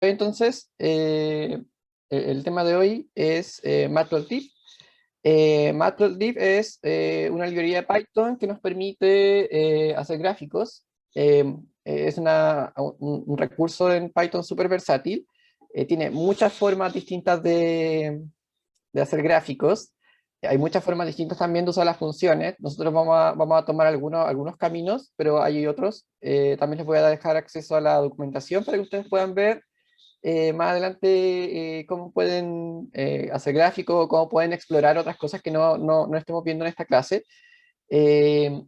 Entonces, el tema de hoy es Matplotlib. Matplotlib es una librería de Python que nos permite hacer gráficos. Es un recurso en Python súper versátil. Tiene muchas formas distintas de hacer gráficos. Hay muchas formas distintas también de usar las funciones. Nosotros vamos a tomar algunos caminos, pero hay otros. También les voy a dejar acceso a la documentación para que ustedes puedan ver más adelante cómo pueden hacer gráficos, cómo pueden explorar otras cosas que no estemos viendo en esta clase.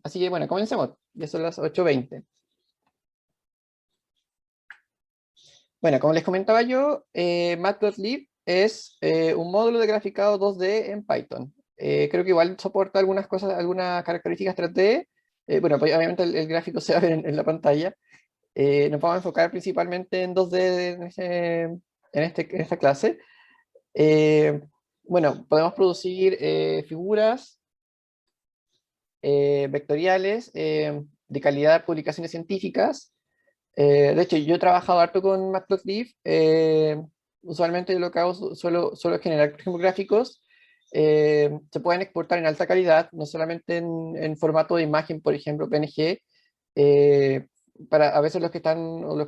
Así que bueno, comencemos. Ya son las 8:20. Bueno, como les comentaba yo, Matplotlib es un módulo de graficado 2D en Python. Creo que igual soporta algunas cosas, algunas características 3D. Bueno, pues obviamente el gráfico se va a ver en la pantalla. Nos vamos a enfocar principalmente en 2D en esta clase. Eh, bueno, podemos producir figuras vectoriales de calidad de publicaciones científicas. De hecho, yo he trabajado harto con Matplotlib. Usualmente lo que hago suelo generar, por ejemplo, gráficos. Se pueden exportar en alta calidad, no solamente en formato de imagen, por ejemplo, PNG. Para a veces o los que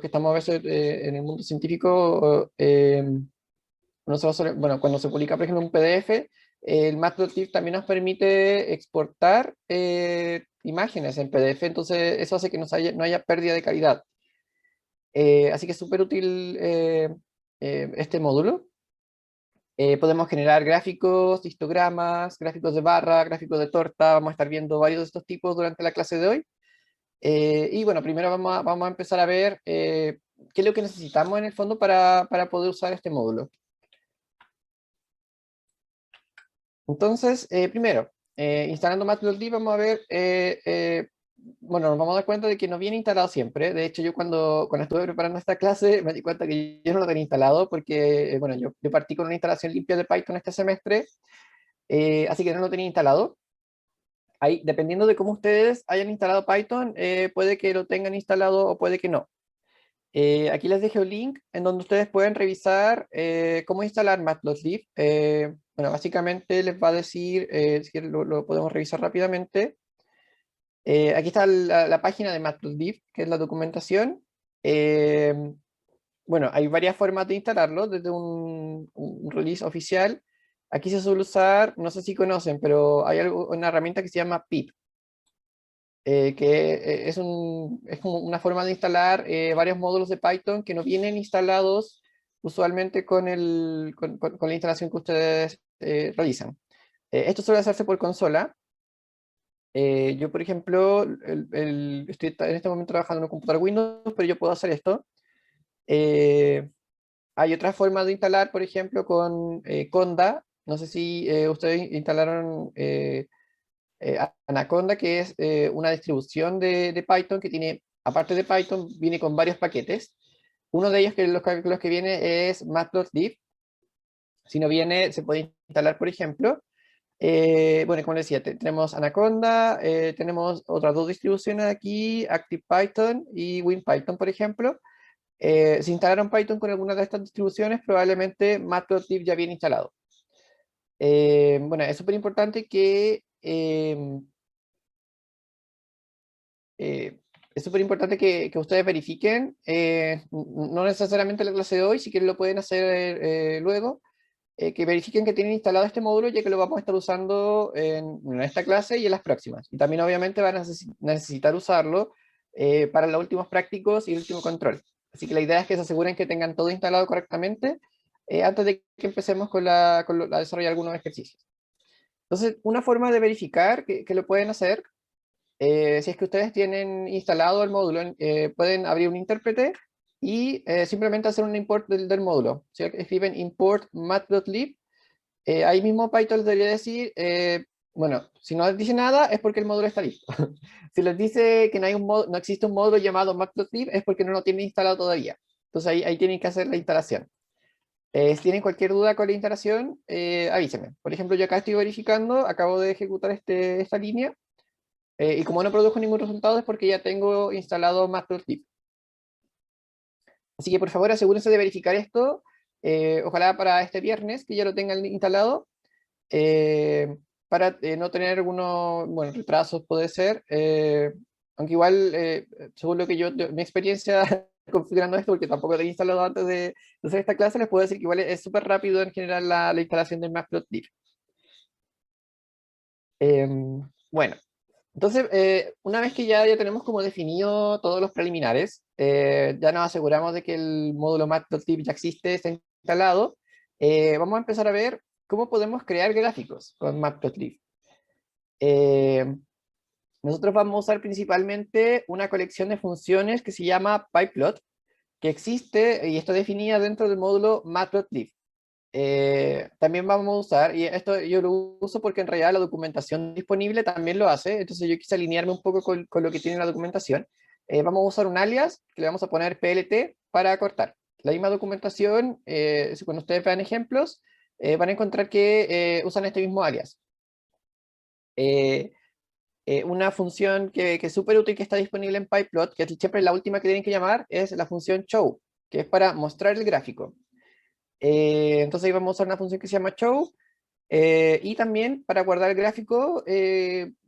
estamos a veces en el mundo científico, bueno, cuando se publica, por ejemplo, un PDF, el Matplotlib también nos permite exportar imágenes en PDF, entonces eso hace que no haya pérdida de calidad. Así que es súper útil este módulo. Podemos generar gráficos, histogramas, gráficos de barra, gráficos de torta. Vamos a estar viendo varios de estos tipos durante la clase de hoy. Y bueno, primero vamos a empezar a ver qué es lo que necesitamos en el fondo para poder usar este módulo. Entonces, primero, instalando Matplotlib vamos a ver, bueno, nos vamos a dar cuenta de que no viene instalado siempre. De hecho, yo cuando estuve preparando esta clase me di cuenta que yo no lo tenía instalado porque, bueno, yo partí con una instalación limpia de Python este semestre, así que no lo tenía instalado. Ahí, dependiendo de cómo ustedes hayan instalado Python, puede que lo tengan instalado o puede que no. Aquí les dejo un link en donde ustedes pueden revisar cómo instalar Matplotlib. Bueno, básicamente les va a decir, si lo podemos revisar rápidamente. Aquí está la página de Matplotlib, que es la documentación. Eh, bueno, hay varias formas de instalarlo, desde un release oficial. Aquí se suele usar, no sé si conocen, pero hay una herramienta que se llama pip, que es como una forma de instalar varios módulos de Python que no vienen instalados usualmente con la instalación que ustedes realizan. Esto suele hacerse por consola. Yo, por ejemplo, estoy en este momento trabajando en un computador Windows, pero yo puedo hacer esto. Eh, Hay otra forma de instalar, por ejemplo, con Conda. No sé si ustedes instalaron Anaconda, que es una distribución de Python que tiene, aparte de Python, viene con varios paquetes. Uno de ellos, los que viene, es Matplotlib. Si no viene, se puede instalar, por ejemplo. Bueno, como les decía, tenemos Anaconda, tenemos otras dos distribuciones aquí, ActivePython y WinPython, por ejemplo. Si instalaron Python con alguna de estas distribuciones, probablemente Matplotlib ya viene instalado. Bueno, es súper importante eh, que ustedes verifiquen, no necesariamente la clase de hoy, si quieren lo pueden hacer luego, que verifiquen que tienen instalado este módulo, ya que lo vamos a estar usando en esta clase y en las próximas. Y también obviamente van a necesitar usarlo para los últimos prácticos y el último control. Así que la idea es que se aseguren que tengan todo instalado correctamente antes de que empecemos con la desarrollar algunos ejercicios. Entonces, una forma de verificar que lo pueden hacer, si es que ustedes tienen instalado el módulo, pueden abrir un intérprete y simplemente hacer un import del módulo. Si escriben import matplotlib, ahí mismo Python les debería decir, bueno, si no les dice nada es porque el módulo está listo. Si les dice que no existe un módulo llamado matplotlib es porque no lo tienen instalado todavía. Entonces ahí tienen que hacer la instalación. Si tienen cualquier duda con la instalación, avísenme. Por ejemplo, yo acá estoy verificando, acabo de ejecutar esta línea, y como no produjo ningún resultado es porque ya tengo instalado Matplotlib. Así que por favor asegúrense de verificar esto, ojalá para este viernes, que ya lo tengan instalado, para no tener algunos, bueno, retrasos puede ser, aunque igual, según lo que mi experiencia configurando esto, porque tampoco lo he instalado antes de hacer esta clase, les puedo decir que igual es súper rápido en general la instalación del Matplotlib. Bueno, entonces, una vez que ya tenemos como definido todos los preliminares, ya nos aseguramos de que el módulo Matplotlib ya existe, está instalado, vamos a empezar a ver cómo podemos crear gráficos con Matplotlib. Eh, Nosotros vamos a usar principalmente una colección de funciones que se llama pyplot, que existe y está definida dentro del módulo Matplotlib. También vamos a usar, y esto yo lo uso porque en realidad la documentación disponible también lo hace, entonces yo quise alinearme un poco con lo que tiene la documentación. Vamos a usar un alias, que le vamos a poner PLT para cortar. La misma documentación, cuando ustedes vean ejemplos, van a encontrar que usan este mismo alias. Una función que es súper útil que está disponible en pyplot, que es siempre la última que tienen que llamar, es la función show, que es para mostrar el gráfico. Entonces ahí vamos a usar una función que se llama show, y también para guardar el gráfico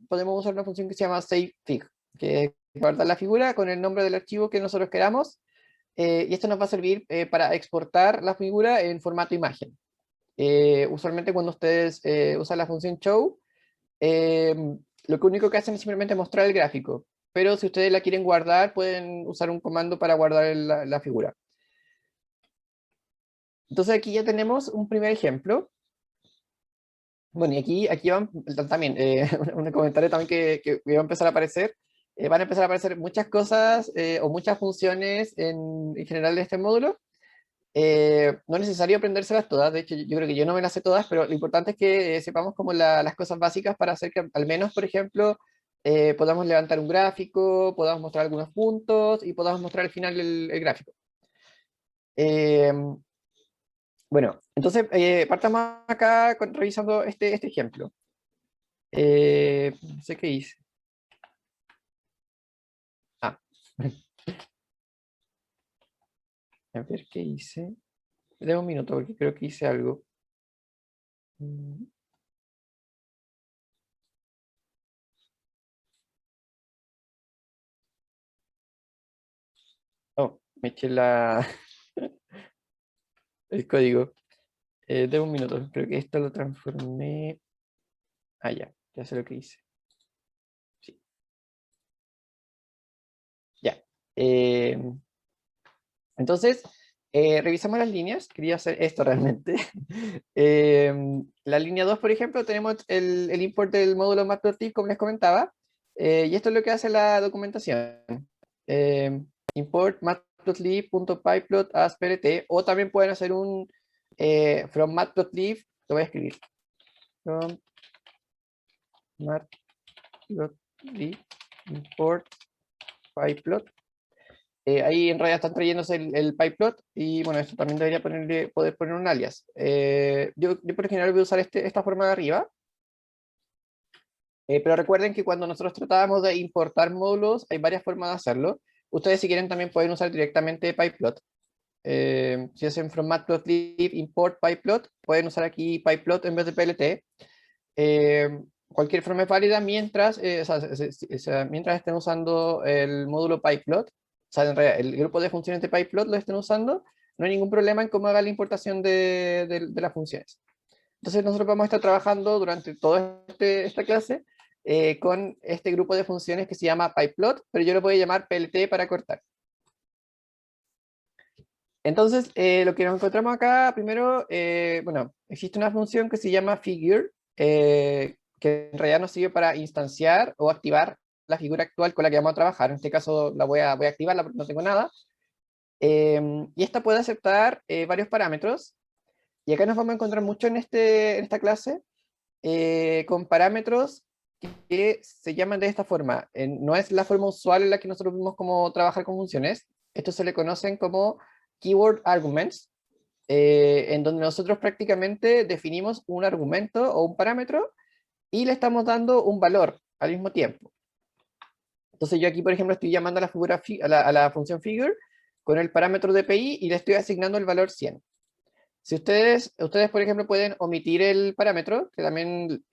podemos usar una función que se llama savefig, que es guardar la figura con el nombre del archivo que nosotros queramos, y esto nos va a servir para exportar la figura en formato imagen. Usualmente cuando ustedes usan la función show, eh, lo único que hacen es simplemente mostrar el gráfico, pero si ustedes la quieren guardar, pueden usar un comando para guardar la figura. Entonces aquí ya tenemos un primer ejemplo. Bueno, y aquí van también, un comentario también que va a empezar a aparecer. Van a empezar a aparecer muchas cosas o muchas funciones en general de este módulo. No es necesario aprendérselas todas, de hecho yo creo que yo no me las sé todas, pero lo importante es que sepamos como las cosas básicas para hacer que al menos, por ejemplo, podamos levantar un gráfico, podamos mostrar algunos puntos y podamos mostrar al final el gráfico. Eh, bueno, entonces partamos acá revisando este ejemplo. No sé qué hice. Ah, a ver qué hice. Dame un minuto porque creo que hice algo. Mm. Oh, me eché el código. Dame un minuto, creo que esto lo transformé. Ah, ya sé lo que hice. Sí, ya. Eh, entonces, revisamos las líneas. Quería hacer esto realmente. La línea 2, por ejemplo, tenemos el import del módulo Matplotlib, como les comentaba. Y esto es lo que hace la documentación. Eh, Import matplotlib.pyplot as plt, o también pueden hacer un from matplotlib, lo voy a escribir. From matplotlib import pyplot. Ahí en realidad están trayéndose el pyplot, y bueno, esto también debería poder poner un alias. Yo por lo general voy a usar esta forma de arriba, pero recuerden que cuando nosotros tratábamos de importar módulos, hay varias formas de hacerlo. Ustedes si quieren también pueden usar directamente pyplot. Si hacen from matplotlib import pyplot, pueden usar aquí pyplot en vez de plt. Cualquier forma es válida mientras, mientras estén usando el módulo pyplot, o sea, en realidad, el grupo de funciones de pyplot lo estén usando, no hay ningún problema en cómo haga la importación de las funciones. Entonces nosotros vamos a estar trabajando durante toda esta clase con este grupo de funciones que se llama pyplot, pero yo lo voy a llamar plt para cortar. Entonces, lo que nos encontramos acá, primero, bueno, existe una función que se llama figure, que en realidad nos sirve para instanciar o activar la figura actual con la que vamos a trabajar. En este caso voy a activarla porque no tengo nada. Y esta puede aceptar varios parámetros. Y acá nos vamos a encontrar mucho en esta clase con parámetros que se llaman de esta forma. No es la forma usual en la que nosotros vimos cómo trabajar con funciones. Estos se le conocen como keyword arguments, en donde nosotros prácticamente definimos un argumento o un parámetro y le estamos dando un valor al mismo tiempo. Entonces yo aquí, por ejemplo, estoy llamando a la función figure con el parámetro DPI y le estoy asignando el valor 100. Si ustedes, por ejemplo, pueden omitir el parámetro, que también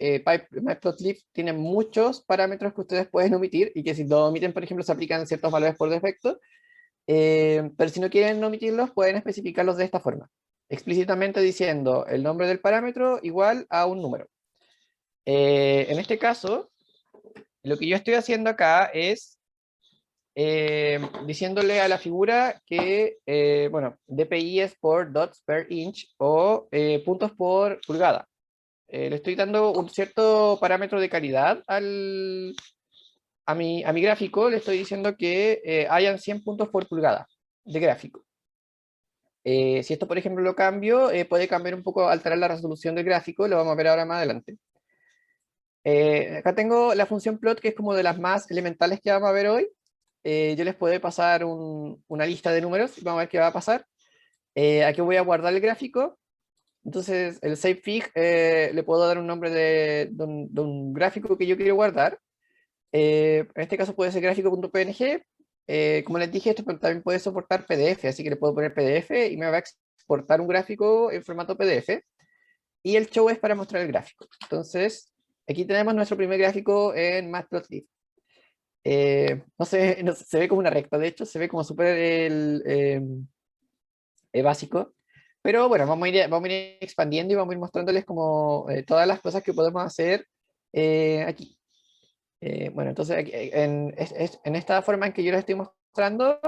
Matplotlib tiene muchos parámetros que ustedes pueden omitir, y que si lo omiten, por ejemplo, se aplican ciertos valores por defecto, pero si no quieren omitirlos, pueden especificarlos de esta forma, explícitamente diciendo el nombre del parámetro igual a un número. En este caso, lo que yo estoy haciendo acá es diciéndole a la figura que, bueno, DPI es por dots per inch o puntos por pulgada. Le estoy dando un cierto parámetro de calidad a mi gráfico, le estoy diciendo que hayan 100 puntos por pulgada de gráfico. Si esto, por ejemplo, lo cambio, puede cambiar un poco, alterar la resolución del gráfico, lo vamos a ver ahora más adelante. Acá tengo la función plot, que es como de las más elementales que vamos a ver hoy. Yo les puedo pasar una lista de números y vamos a ver qué va a pasar. Aquí voy a guardar el gráfico. Entonces, el savefig le puedo dar un nombre de un gráfico que yo quiero guardar. En este caso puede ser gráfico.png. Como les dije, esto también puede soportar PDF, así que le puedo poner PDF y me va a exportar un gráfico en formato PDF. Y el show es para mostrar el gráfico. Entonces, aquí tenemos nuestro primer gráfico en Matplotlib. No sé, se ve como una recta, de hecho, se ve como súper básico. Pero bueno, vamos a ir expandiendo y vamos a ir mostrándoles como todas las cosas que podemos hacer aquí. Bueno, entonces en esta forma en que yo les estoy mostrando,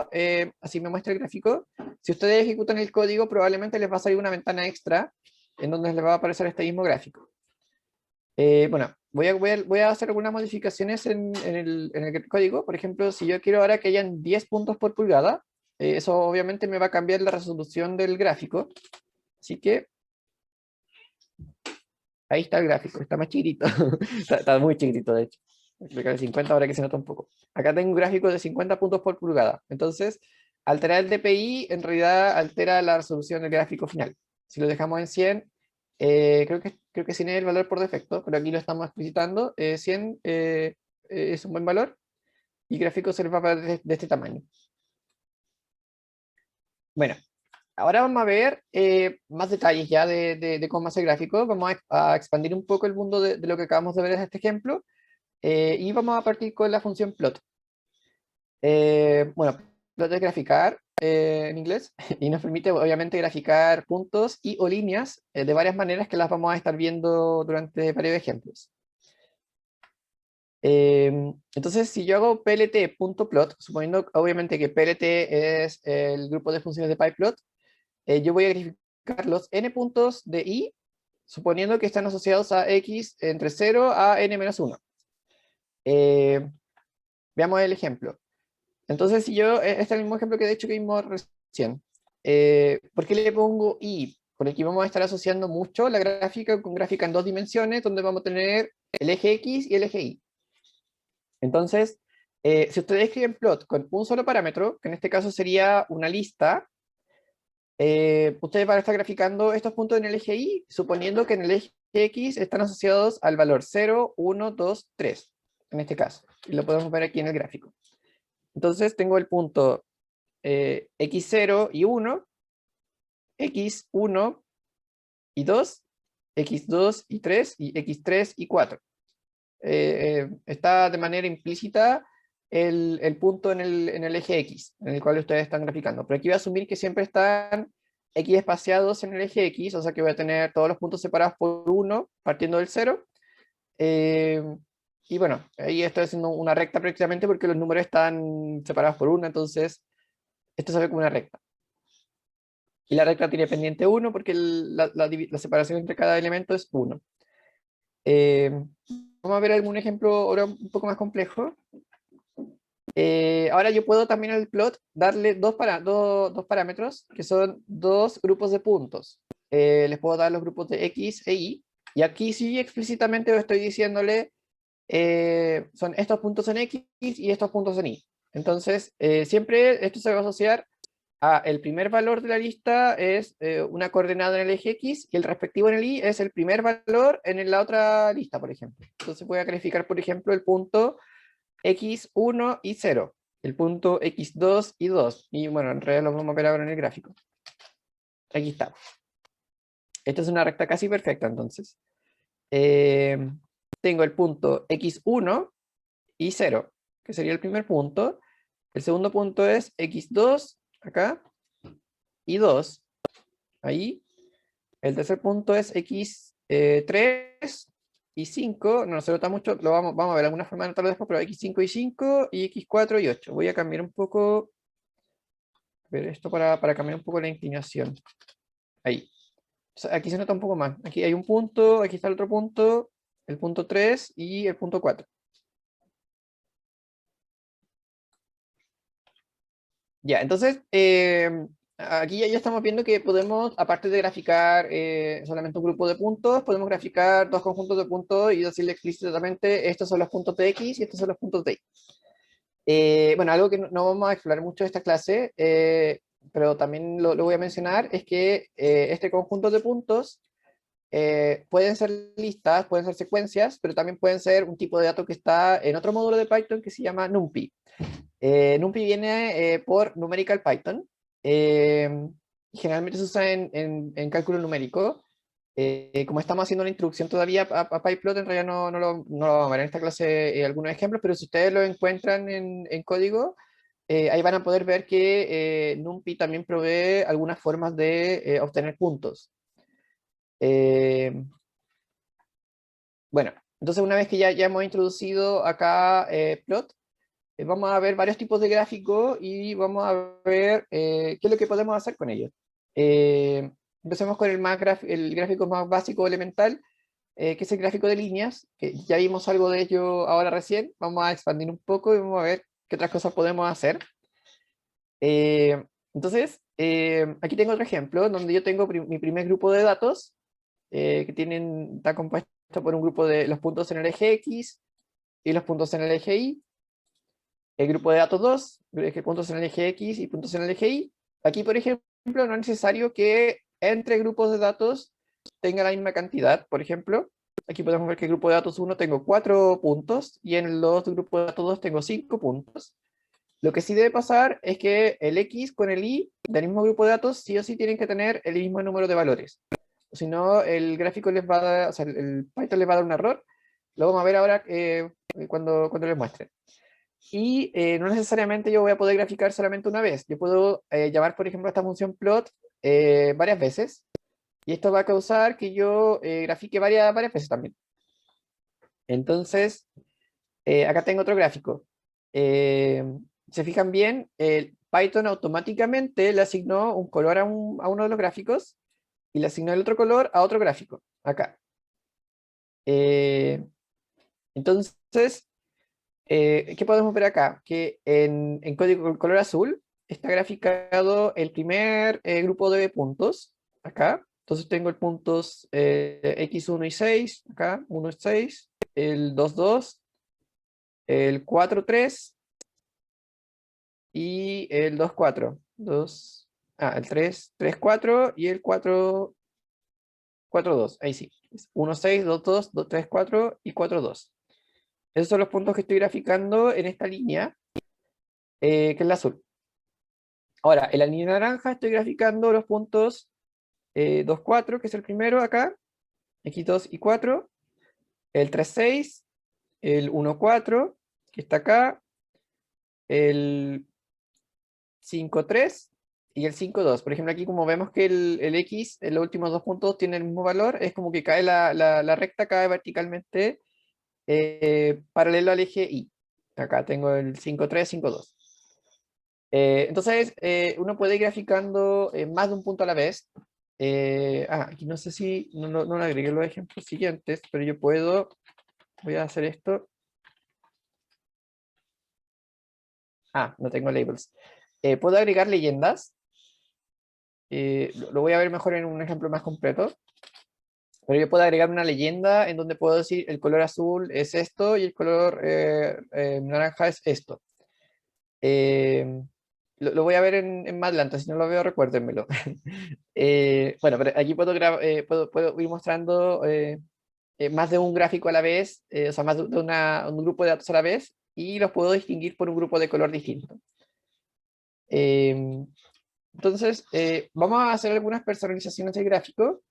así me muestra el gráfico. Si ustedes ejecutan el código, probablemente les va a salir una ventana extra en donde les va a aparecer este mismo gráfico. Bueno, voy a hacer algunas modificaciones en el código. Por ejemplo, si yo quiero ahora que hayan 10 puntos por pulgada, eso obviamente me va a cambiar la resolución del gráfico. Así que ahí está el gráfico, está más chiquitito. Está muy chiquitito, de hecho. Creo que el 50 ahora que se nota un poco. Acá tengo un gráfico de 50 puntos por pulgada. Entonces, alterar el DPI en realidad altera la resolución del gráfico final. Si lo dejamos en 100, creo que 100 es el valor por defecto, pero aquí lo estamos explicitando. 100 es un buen valor y el gráfico se les va a ver de este tamaño. Bueno, ahora vamos a ver más detalles ya de cómo hacer gráficos. Vamos a expandir un poco el mundo de lo que acabamos de ver en este ejemplo. Y vamos a partir con la función plot. Bueno, plot es graficar en inglés y nos permite obviamente graficar puntos y o líneas de varias maneras que las vamos a estar viendo durante varios ejemplos. Entonces, si yo hago plt.plot, suponiendo obviamente que plt es el grupo de funciones de pyplot, yo voy a graficar los n puntos de i, suponiendo que están asociados a x entre 0 a n-1. Veamos el ejemplo. Entonces, si yo, este es el mismo ejemplo que de hecho que vimos recién. ¿Por qué le pongo i? Porque aquí vamos a estar asociando mucho la gráfica con gráfica en 2 dimensiones, donde vamos a tener el eje x y el eje y. Entonces, si ustedes escriben plot con un solo parámetro, que en este caso sería una lista, ustedes van a estar graficando estos puntos en el eje y, suponiendo que en el eje x están asociados al valor 0, 1, 2, 3, en este caso. Y lo podemos ver aquí en el gráfico. Entonces tengo el punto x0 y 1, x1 y 2, x2 y 3, y x3 y 4. Está de manera implícita el punto en el eje X, en el cual ustedes están graficando. Pero aquí voy a asumir que siempre están X espaciados en el eje X, o sea que voy a tener todos los puntos separados por 1, partiendo del 0. Y bueno, ahí estoy haciendo una recta prácticamente porque los números están separados por 1, entonces esto se ve como una recta. Y la recta tiene pendiente 1 porque la separación entre cada elemento es 1. Vamos a ver algún ejemplo ahora un poco más complejo. Ahora yo puedo también al plot darle dos parámetros, que son dos grupos de puntos. Les puedo dar los grupos de X e Y, y aquí sí explícitamente estoy diciéndole, son estos puntos en X y estos puntos en Y. Entonces, siempre esto se va a asociar a el primer valor de la lista es una coordenada en el eje X, y el respectivo en el Y es el primer valor en la otra lista, por ejemplo. Entonces voy a calificar, por ejemplo, el punto X1 y 0. el punto x2 y 2. Y bueno, en realidad los vamos a ver ahora en el gráfico. Aquí está. Esta es una recta casi perfecta, entonces. Eh, Tengo el punto x1 y 0, que sería el primer punto. El segundo punto es x2, acá, y 2, ahí. El tercer punto es x3 y 5, no se nota mucho, lo vamos a ver alguna forma de anotarlo después, pero x5 y 5, y x4 y 8. Voy a cambiar un poco, ver esto para cambiar un poco la inclinación. Ahí. O sea, aquí se nota un poco más. Aquí hay un punto, aquí está el otro punto, el punto 3 y el punto 4. Ya, entonces, aquí ya estamos viendo que podemos, aparte de graficar solamente un grupo de puntos, podemos graficar dos conjuntos de puntos y decirle explícitamente, estos son los puntos de X y estos son los puntos de Y. Bueno, algo que no vamos a explorar mucho en esta clase, pero también lo voy a mencionar, es que este conjunto de puntos pueden ser listas, pueden ser secuencias, pero también pueden ser un tipo de dato que está en otro módulo de Python que se llama NumPy. NumPy viene por Numerical Python. eh, Generalmente se usa en cálculo numérico. Como estamos haciendo una introducción todavía a PyPlot, en realidad no lo vamos a ver en esta clase algunos ejemplos, pero si ustedes lo encuentran en código, ahí van a poder ver que NumPy también provee algunas formas de obtener puntos. Eh, bueno, entonces una vez que ya hemos introducido acá plot, vamos a ver varios tipos de gráficos y vamos a ver qué es lo que podemos hacer con ellos. Eh, Empecemos con el gráfico más básico elemental, que es el gráfico de líneas, que ya vimos algo de ello ahora recién. Vamos a expandir un poco y vamos a ver qué otras cosas podemos hacer. Entonces, aquí tengo otro ejemplo, donde yo tengo mi primer grupo de datos, está compuesto por un grupo de los puntos en el eje X y los puntos en el eje Y. El grupo de datos 2, puntos en el eje X y puntos en el eje Y. Aquí, por ejemplo, no es necesario que entre grupos de datos tenga la misma cantidad. Por ejemplo, aquí podemos ver que el grupo de datos 1 tengo 4 puntos y en los grupos de datos 2 tengo 5 puntos. Lo que sí debe pasar es que el X con el Y del mismo grupo de datos sí o sí tienen que tener el mismo número de valores. Si no, el gráfico les va a dar, o sea, el Python les va a dar un error. Lo vamos a ver ahora cuando les muestre. Y no necesariamente yo voy a poder graficar solamente una vez. Yo puedo llamar, por ejemplo, a esta función plot varias veces. Y esto va a causar que yo grafique varias veces también. Entonces, acá tengo otro gráfico. Eh, ¿Se fijan bien? El Python automáticamente le asignó un color a uno de los gráficos y le asignó el otro color a otro gráfico. Acá. Eh, entonces, ¿qué podemos ver acá? Que en código con color azul está graficado el primer grupo de puntos, acá. Entonces tengo el puntos x1 y 6, acá, 1 y 6, el 2, 2, el 4, 3 y el 2, 4. El 3, 3, 4 y el 4, 4, 2. Ahí sí. 1, 6, 2, 2, 2, 3, 4 y 4, 2. Esos son los puntos que estoy graficando en esta línea, que es la azul. Ahora, en la línea naranja estoy graficando los puntos 2, 4, que es el primero acá, x2 y 4, el 3, 6, el 1, 4, que está acá, el 5, 3 y el 5, 2. Por ejemplo, aquí como vemos que el x en los últimos dos puntos tiene el mismo valor, es como que cae la recta cae verticalmente paralelo al eje y. Acá tengo el 5, 3, 5, 2. Entonces, uno puede ir graficando más de un punto a la vez. Aquí no sé si, no le agregué los ejemplos siguientes, pero yo voy a hacer esto. No tengo labels. Puedo agregar leyendas. Lo voy a ver mejor en un ejemplo más completo. Pero yo puedo agregar una leyenda en donde puedo decir el color azul es esto y el color naranja es esto. Eh, lo voy a ver en más adelante, si no lo veo, recuérdenmelo. Bueno, pero aquí puedo ir mostrando más de un gráfico a la vez, o sea, más de un grupo de datos a la vez, y los puedo distinguir por un grupo de color distinto. Entonces, vamos a hacer algunas personalizaciones del gráfico.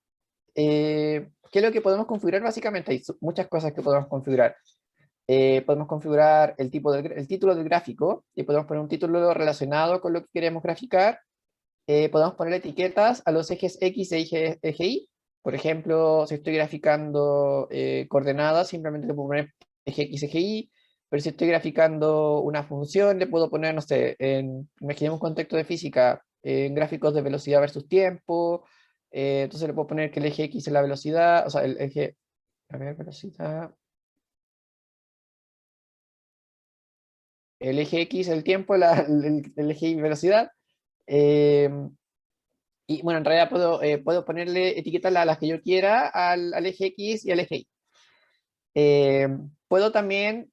¿Qué es lo que podemos configurar? Básicamente hay muchas cosas que podemos configurar. Podemos configurar el título del gráfico, y podemos poner un título relacionado con lo que queremos graficar. Podemos poner etiquetas a los ejes X e eje Y. Por ejemplo, si estoy graficando coordenadas, simplemente le puedo poner eje X, eje Y. Pero si estoy graficando una función, le puedo poner, no sé, imaginemos un contexto de física, en gráficos de velocidad versus tiempo. Entonces le puedo poner que el eje X es la velocidad, o sea, el eje, a ver, velocidad. El eje X es el tiempo, el eje Y velocidad. Eh, y bueno, en realidad puedo ponerle etiquetas a las que yo quiera al eje X y al eje Y. Eh, Puedo también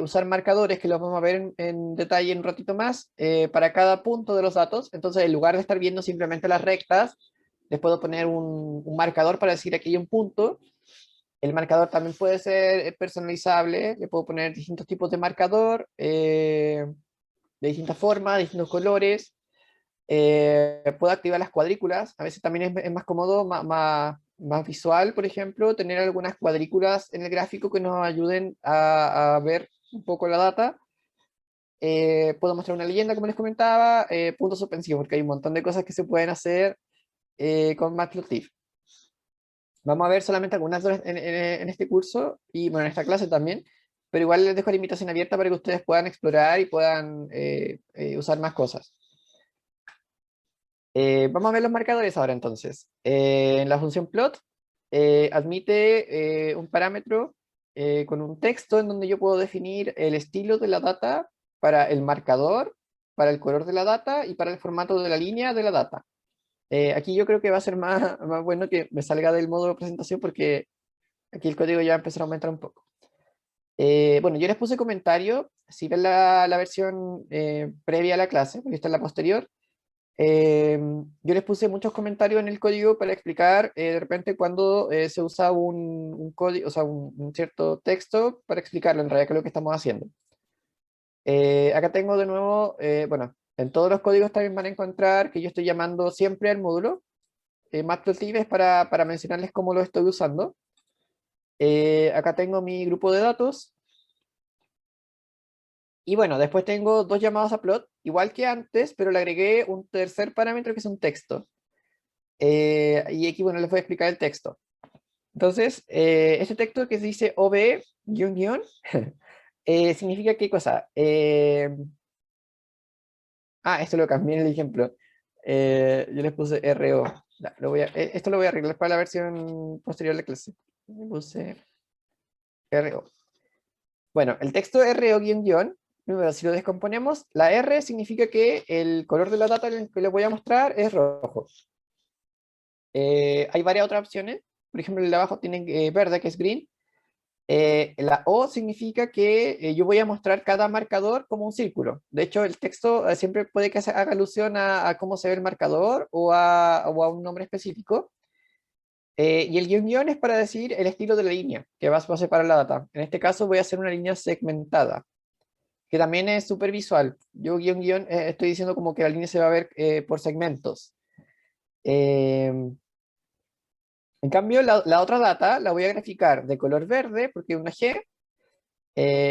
usar marcadores, que los vamos a ver en detalle en un ratito más, para cada punto de los datos. Entonces, en lugar de estar viendo simplemente las rectas, les puedo poner un marcador para decir aquí hay un punto. El marcador también puede ser personalizable, le puedo poner distintos tipos de marcador, de distintas formas, distintos colores. Puedo activar las cuadrículas, a veces también es más cómodo, más visual, por ejemplo, tener algunas cuadrículas en el gráfico que nos ayuden a ver un poco la data. Puedo mostrar una leyenda, como les comentaba, puntos suspensivos, porque hay un montón de cosas que se pueden hacer con Matplotlib. Vamos a ver solamente algunas en este curso, y bueno, en esta clase también, pero igual les dejo la invitación abierta para que ustedes puedan explorar y puedan usar más cosas. Vamos a ver los marcadores ahora entonces. La función plot admite un parámetro con un texto en donde yo puedo definir el estilo de la data para el marcador, para el color de la data y para el formato de la línea de la data. Aquí yo creo que va a ser más bueno que me salga del modo de presentación, porque aquí el código ya va a empezar a aumentar un poco. Bueno, yo les puse comentario, si ven la versión previa a la clase, porque esta es la posterior. Yo les puse muchos comentarios en el código para explicar de repente cuando se usa un código, o sea, un cierto texto para explicarlo en realidad qué es lo que estamos haciendo. Acá tengo de nuevo, bueno, en todos los códigos también van a encontrar que yo estoy llamando siempre al módulo. Matplotlib es para mencionarles cómo lo estoy usando. Acá tengo mi grupo de datos. Y bueno, después tengo dos llamados a plot, igual que antes, pero le agregué un tercer parámetro que es un texto. Y aquí, bueno, les voy a explicar el texto. Entonces, este texto que dice OB guión guión, significa qué cosa. Esto lo cambié en el ejemplo. Yo les puse RO. Ya, esto lo voy a arreglar para la versión posterior de la clase. Le puse RO. Bueno, el texto RO guión guión, primero, si lo descomponemos, la R significa que el color de la data que les voy a mostrar es rojo. Hay varias otras opciones. Por ejemplo, el de abajo tiene verde, que es green. La O significa que yo voy a mostrar cada marcador como un círculo. De hecho, el texto siempre puede que haga alusión a cómo se ve el marcador o a un nombre específico. Y el guión guión es para decir el estilo de la línea que va a separar la data. En este caso voy a hacer una línea segmentada, que también es súper visual. Yo guión guión estoy diciendo como que la línea se va a ver por segmentos. En cambio, la otra data la voy a graficar de color verde, porque es una G.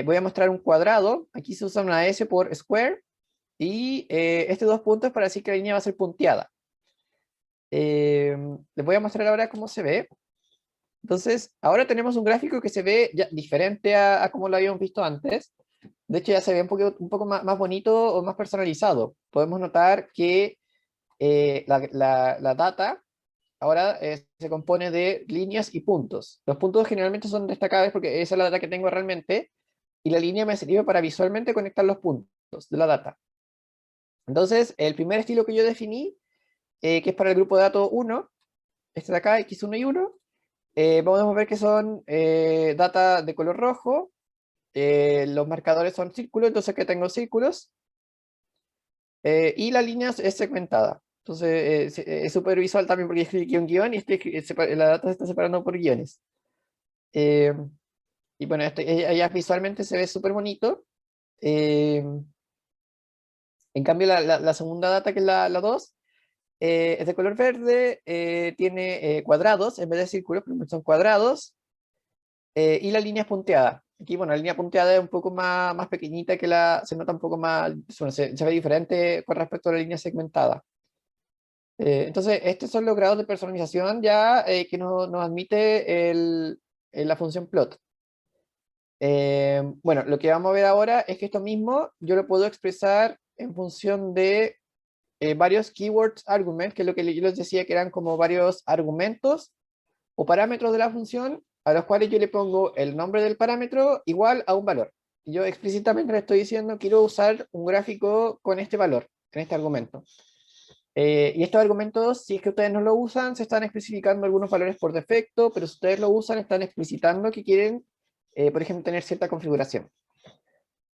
Voy a mostrar un cuadrado. Aquí se usa una S por square. Y estos dos puntos para decir que la línea va a ser punteada. Les voy a mostrar ahora cómo se ve. Entonces, ahora tenemos un gráfico que se ve ya diferente a como lo habíamos visto antes. De hecho, ya se ve un poco más bonito o más personalizado. Podemos notar que la data ahora se compone de líneas y puntos. Los puntos generalmente son destacables porque esa es la data que tengo realmente, y la línea me sirve para visualmente conectar los puntos de la data. Entonces, el primer estilo que yo definí, que es para el grupo de datos 1, este de acá, X1 y 1, podemos ver que son data de color rojo. Los marcadores son círculos, entonces aquí tengo círculos, y la línea es segmentada. Entonces es súper visual también porque escribí guión guión y la data se está separando por guiones. Eh, Y bueno, ya visualmente se ve súper bonito. Eh, en cambio, la segunda data, que es la 2, es de color verde, tiene cuadrados en vez de círculos, pero son cuadrados, y la línea es punteada. Aquí, bueno, la línea punteada es un poco más pequeñita que se nota un poco más, bueno, se ve diferente con respecto a la línea segmentada. Entonces, estos son los grados de personalización ya que nos admite la función plot. Bueno, lo que vamos a ver ahora es que esto mismo yo lo puedo expresar en función de varios keywords arguments, que es lo que yo les decía que eran como varios argumentos o parámetros de la función a los cuales yo le pongo el nombre del parámetro igual a un valor. Y yo explícitamente le estoy diciendo quiero usar un gráfico con este valor, en este argumento. Y estos argumentos, si es que ustedes no lo usan, se están especificando algunos valores por defecto, pero si ustedes lo usan, están explicitando que quieren, por ejemplo, tener cierta configuración.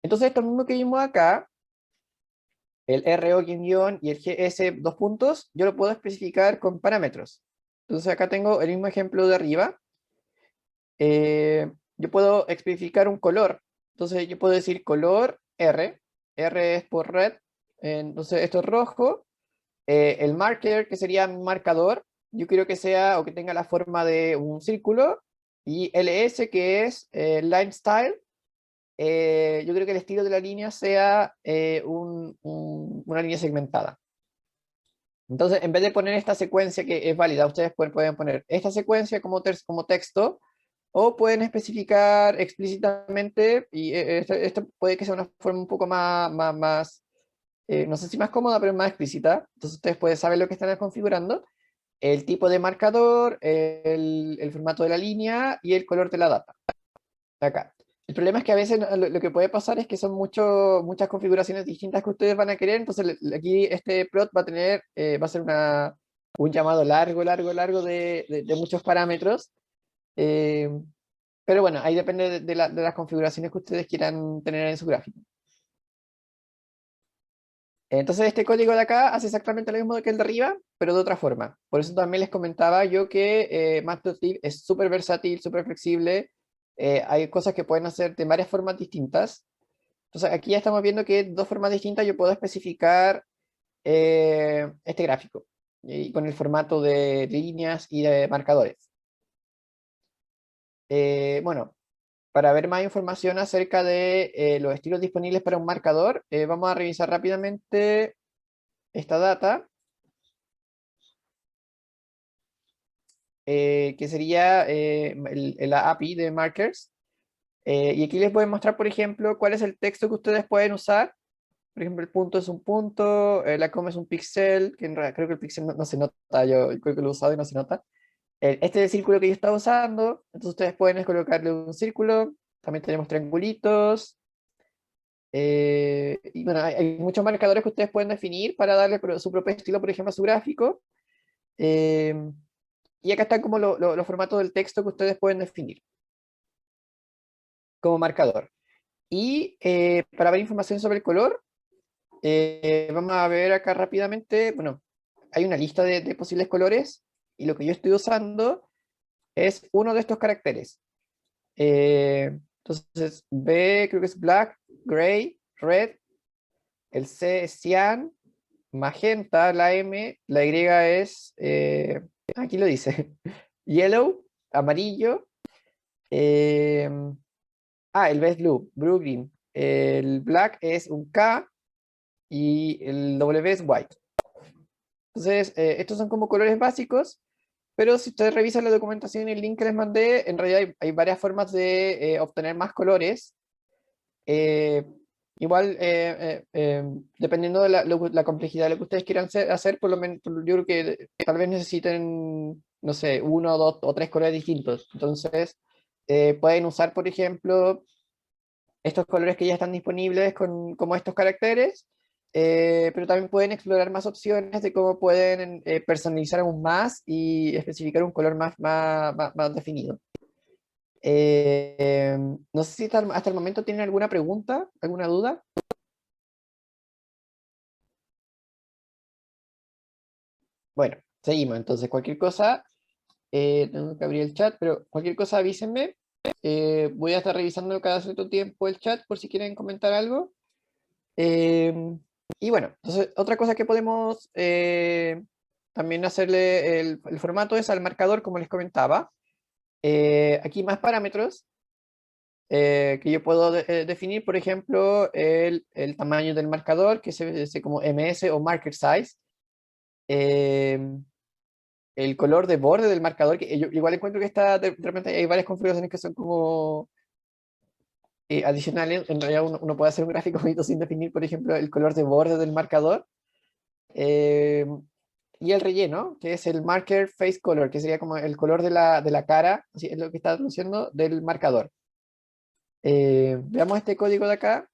Entonces, esto mismo que vimos acá, el RO-guión y el GS dos puntos, yo lo puedo especificar con parámetros. Entonces, acá tengo el mismo ejemplo de arriba. Yo puedo especificar un color. Entonces, yo puedo decir color R. R es por red. Entonces, esto es rojo. El marker, que sería mi marcador, yo quiero que sea o que tenga la forma de un círculo. Y LS, que es line style, yo creo que el estilo de la línea sea una línea segmentada. Entonces, en vez de poner esta secuencia que es válida, ustedes pueden poner esta secuencia como texto, o pueden especificar explícitamente, y esto puede que sea una forma un poco más no sé si más cómoda, pero más explícita. Entonces ustedes pueden saber lo que están configurando, el tipo de marcador, el formato de la línea y el color de la data. Acá. El problema es que a veces lo que puede pasar es que son muchas configuraciones distintas que ustedes van a querer, entonces aquí este plot va a ser un llamado largo de muchos parámetros, eh, pero bueno, ahí depende de las configuraciones que ustedes quieran tener en su gráfico. Entonces este código de acá hace exactamente lo mismo que el de arriba, pero de otra forma. Por eso también les comentaba yo que Matplotlib es súper versátil, súper flexible. Hay cosas que pueden hacer de varias formas distintas. Entonces aquí ya estamos viendo que de dos formas distintas yo puedo especificar este gráfico y con el formato de líneas y de marcadores. Bueno, para ver más información acerca de los estilos disponibles para un marcador, vamos a revisar rápidamente esta data, que sería la API de markers. Y aquí les voy a mostrar, por ejemplo, cuál es el texto que ustedes pueden usar. Por ejemplo, el punto es un punto, la coma es un píxel, que en realidad creo que el píxel no se nota, yo creo que lo he usado y no se nota. Este es el círculo que yo estaba usando, entonces ustedes pueden colocarle un círculo, también tenemos triangulitos, y bueno, hay muchos marcadores que ustedes pueden definir para darle su propio estilo, por ejemplo, a su gráfico. Eh, y acá están como los formatos del texto que ustedes pueden definir como marcador. Y para ver información sobre el color, vamos a ver acá rápidamente, bueno, hay una lista de posibles colores y lo que yo estoy usando es uno de estos caracteres. Entonces, B creo que es black, gray, red, el C es cyan, magenta, la M, la Y es, aquí lo dice, yellow, amarillo, eh, el B es blue green, el black es un K y el W es white. Entonces, estos son como colores básicos, pero si ustedes revisan la documentación y el link que les mandé, en realidad hay varias formas de obtener más colores. Eh, igual, dependiendo de la complejidad de lo que ustedes quieran hacer, por lo menos yo creo que tal vez necesiten, no sé, uno, dos o tres colores distintos. Entonces, pueden usar, por ejemplo, estos colores que ya están disponibles como estos caracteres, pero también pueden explorar más opciones de cómo pueden personalizar aún más y especificar un color más definido. No sé si hasta el momento tienen alguna pregunta, alguna duda. Bueno, seguimos. Entonces, cualquier cosa, tengo que abrir el chat, pero cualquier cosa avísenme. Voy a estar revisando cada cierto tiempo el chat por si quieren comentar algo. Eh, y bueno, entonces otra cosa que podemos también hacerle el formato es al marcador, como les comentaba. Aquí más parámetros que yo puedo definir, por ejemplo, el tamaño del marcador, que se dice como ms o marker size. Eh, el color de borde del marcador, que yo igual encuentro que está, de repente hay varias configuraciones que son como adicionales. En realidad uno puede hacer un gráfico bonito sin definir, por ejemplo, el color de borde del marcador. Eh, y el relleno, que es el marker face color, que sería como el color de la cara, así es lo que está traduciendo del marcador. Veamos este código de acá.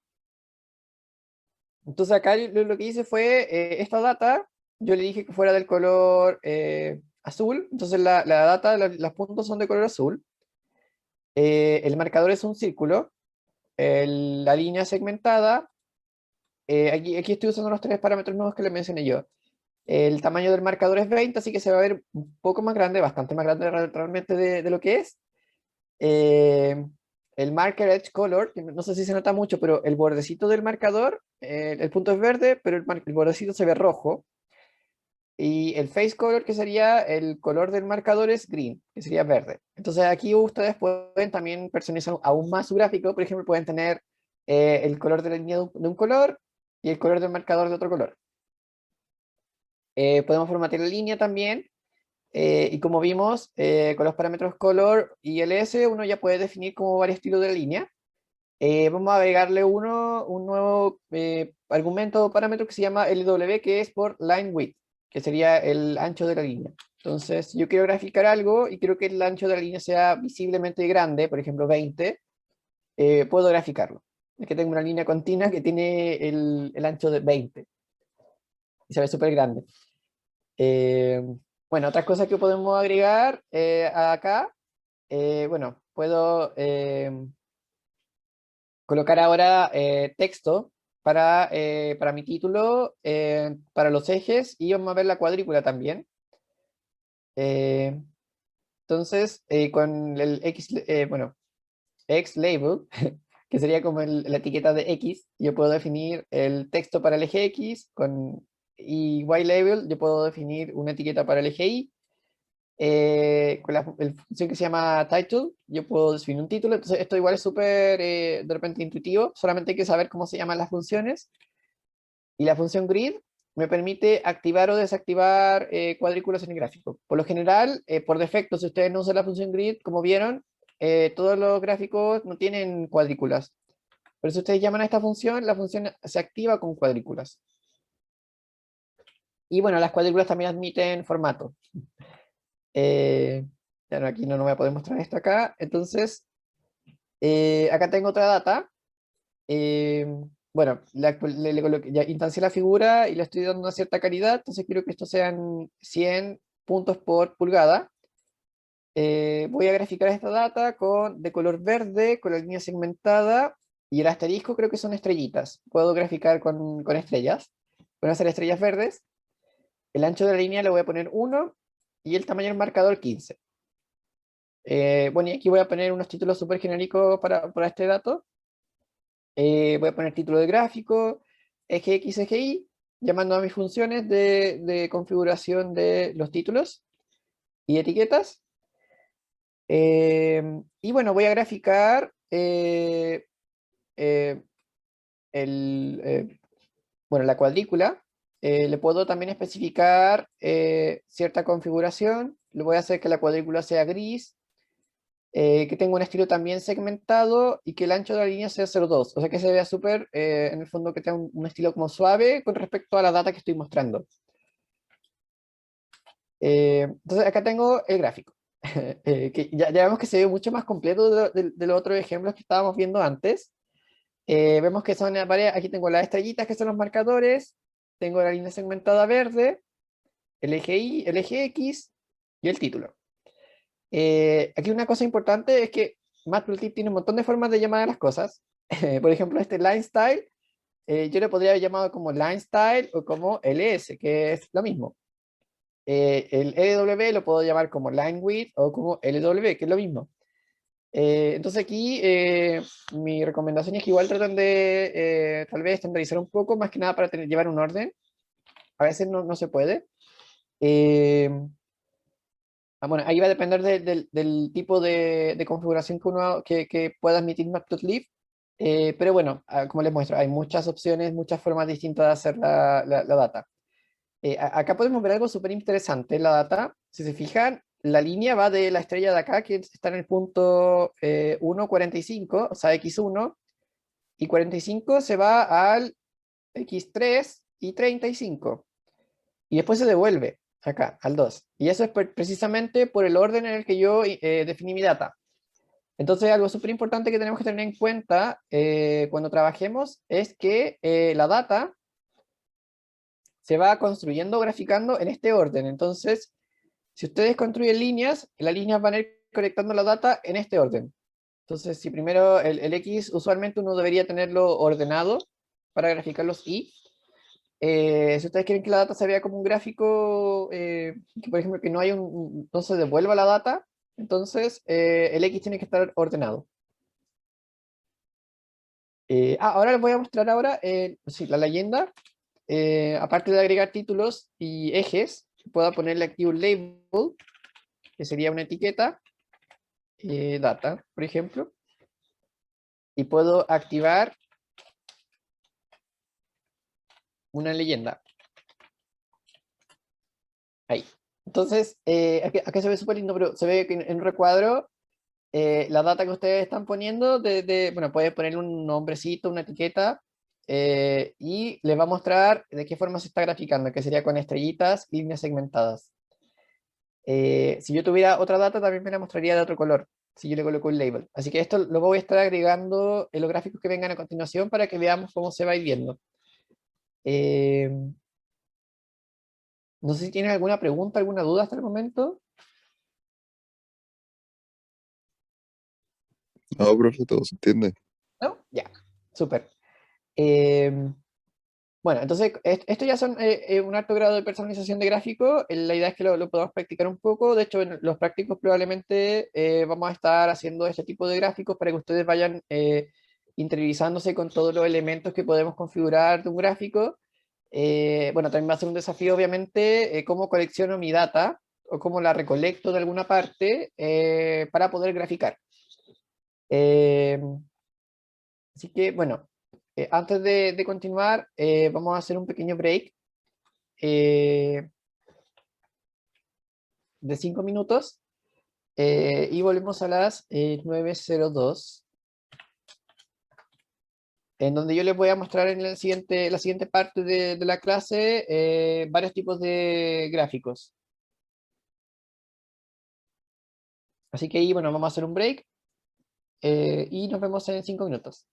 Entonces acá lo que hice fue esta data, yo le dije que fuera del color azul, entonces la data, los puntos son de color azul. El marcador es un círculo, la línea segmentada, aquí estoy usando los tres parámetros nuevos que le mencioné yo. El tamaño del marcador es 20, así que se va a ver un poco más grande, bastante más grande realmente de lo que es. Eh, el marker edge color, que no sé si se nota mucho, pero el bordecito del marcador, el punto es verde, pero el bordecito se ve rojo. Y el face color, que sería el color del marcador, es green, que sería verde. Entonces aquí ustedes pueden también personalizar aún más su gráfico. Por ejemplo, pueden tener el color de la línea de un color y el color del marcador de otro color. Podemos formatear la línea también. Y como vimos, con los parámetros color y ls, uno ya puede definir como varios estilos de la línea. Vamos a agregarle un nuevo argumento o parámetro que se llama LW, que es por line width, que sería el ancho de la línea. Entonces, yo quiero graficar algo y quiero que el ancho de la línea sea visiblemente grande, por ejemplo 20, puedo graficarlo. Es que tengo una línea continua que tiene el ancho de 20 y se ve súper grande. Eh, bueno, otras cosas que podemos agregar acá, bueno, puedo colocar ahora texto para mi título, para los ejes, y vamos a ver la cuadrícula también. Eh, entonces, con el X, bueno, X label, que sería como la etiqueta de X, yo puedo definir el texto para el eje X, y Y label, yo puedo definir una etiqueta para el eje Y. Con la función que se llama title, yo puedo definir un título. Entonces esto igual es súper de repente intuitivo, solamente hay que saber cómo se llaman las funciones. Y la función grid me permite activar o desactivar cuadrículas en el gráfico. Por lo general, por defecto, si ustedes no usan la función grid, como vieron, todos los gráficos no tienen cuadrículas. Pero si ustedes llaman a esta función, la función se activa con cuadrículas. Y bueno, las cuadrículas también admiten formato. Eh, ya no, aquí no voy a poder mostrar esto acá. Entonces, acá tengo otra data. Eh, bueno, ya instancié la figura y le estoy dando una cierta calidad, entonces quiero que esto sean 100 puntos por pulgada. Voy a graficar esta data de color verde, con la línea segmentada, y el asterisco creo que son estrellitas. Puedo graficar con estrellas. Voy a hacer estrellas verdes. El ancho de la línea le voy a poner 1 y el tamaño del marcador 15. Bueno, y aquí voy a poner unos títulos súper genéricos para este dato. Voy a poner título de gráfico, eje X, eje Y, llamando a mis funciones de configuración de los títulos y etiquetas. Y bueno, voy a graficar eh, bueno, la cuadrícula. Le puedo también especificar cierta configuración. Le voy a hacer que la cuadrícula sea gris, que tenga un estilo también segmentado y que el ancho de la línea sea 0,2. O sea que se vea súper, en el fondo, que tenga un estilo como suave con respecto a la data que estoy mostrando. Entonces acá tengo el gráfico. Que ya vemos que se ve mucho más completo de los otros ejemplos que estábamos viendo antes. Vemos que son varias, aquí tengo las estrellitas que son los marcadores, tengo la línea segmentada verde, el eje Y, el eje X y el título. Aquí una cosa importante es que Matplotlib tiene un montón de formas de llamar a las cosas. Por ejemplo, este line style, yo le podría haber llamado como line style o como ls, que es lo mismo. El LW lo puedo llamar como line width o como LW, que es lo mismo. Entonces aquí mi recomendación es que igual traten de tal vez estandarizar un poco, más que nada para llevar un orden. A veces no se puede. Eh, bueno, ahí va a depender del tipo de configuración que uno que pueda admitir Matplotlib. Pero bueno, como les muestro, hay muchas opciones, muchas formas distintas de hacer la data. Acá podemos ver algo súper interesante en la data. Si se fijan, la línea va de la estrella de acá, que está en el punto 1,45, o sea, X1, y 45 se va al X3 y 35, y después se devuelve acá, al 2. Y eso es precisamente por el orden en el que yo definí mi data. Entonces, algo súper importante que tenemos que tener en cuenta cuando trabajemos es que la data se va construyendo, graficando en este orden. Entonces, si ustedes construyen líneas, las líneas van a ir conectando la data en este orden. Entonces, si primero el X, usualmente uno debería tenerlo ordenado para graficar los Y. Si ustedes quieren que la data se vea como un gráfico, que por ejemplo que no hay no se devuelva la data, entonces el X tiene que estar ordenado. Ahora les voy a mostrar ahora sí, la leyenda. Aparte de agregar títulos y ejes, puedo ponerle aquí un label, que sería una etiqueta, data, por ejemplo, y puedo activar una leyenda. Ahí. Entonces, acá se ve súper lindo, pero se ve que en un recuadro la data que ustedes están poniendo, bueno, pueden poner un nombrecito, una etiqueta, y les va a mostrar de qué forma se está graficando, que sería con estrellitas, líneas segmentadas. Si yo tuviera otra data, también me la mostraría de otro color, si yo le coloco un label. Así que esto lo voy a estar agregando en los gráficos que vengan a continuación para que veamos cómo se va a ir viendo. Eh, no sé si tienen alguna pregunta, alguna duda hasta el momento. No, profe, todo se entiende. ¿No? Ya, súper. Eh, Bueno, entonces esto ya son un alto grado de personalización de gráfico. La idea es que lo podamos practicar un poco. De hecho, en los prácticos probablemente vamos a estar haciendo este tipo de gráficos para que ustedes vayan interiorizándose con todos los elementos que podemos configurar de un gráfico. Bueno, también va a ser un desafío, obviamente, cómo colecciono mi data o cómo la recolecto de alguna parte para poder graficar. Eh, Así que, bueno, antes de continuar, vamos a hacer un pequeño break eh, de 5 minutos y volvemos a las 9:02, en donde yo les voy a mostrar en la siguiente parte de la clase varios tipos de gráficos. Así que ahí, bueno, vamos a hacer un break y nos vemos en 5 minutos.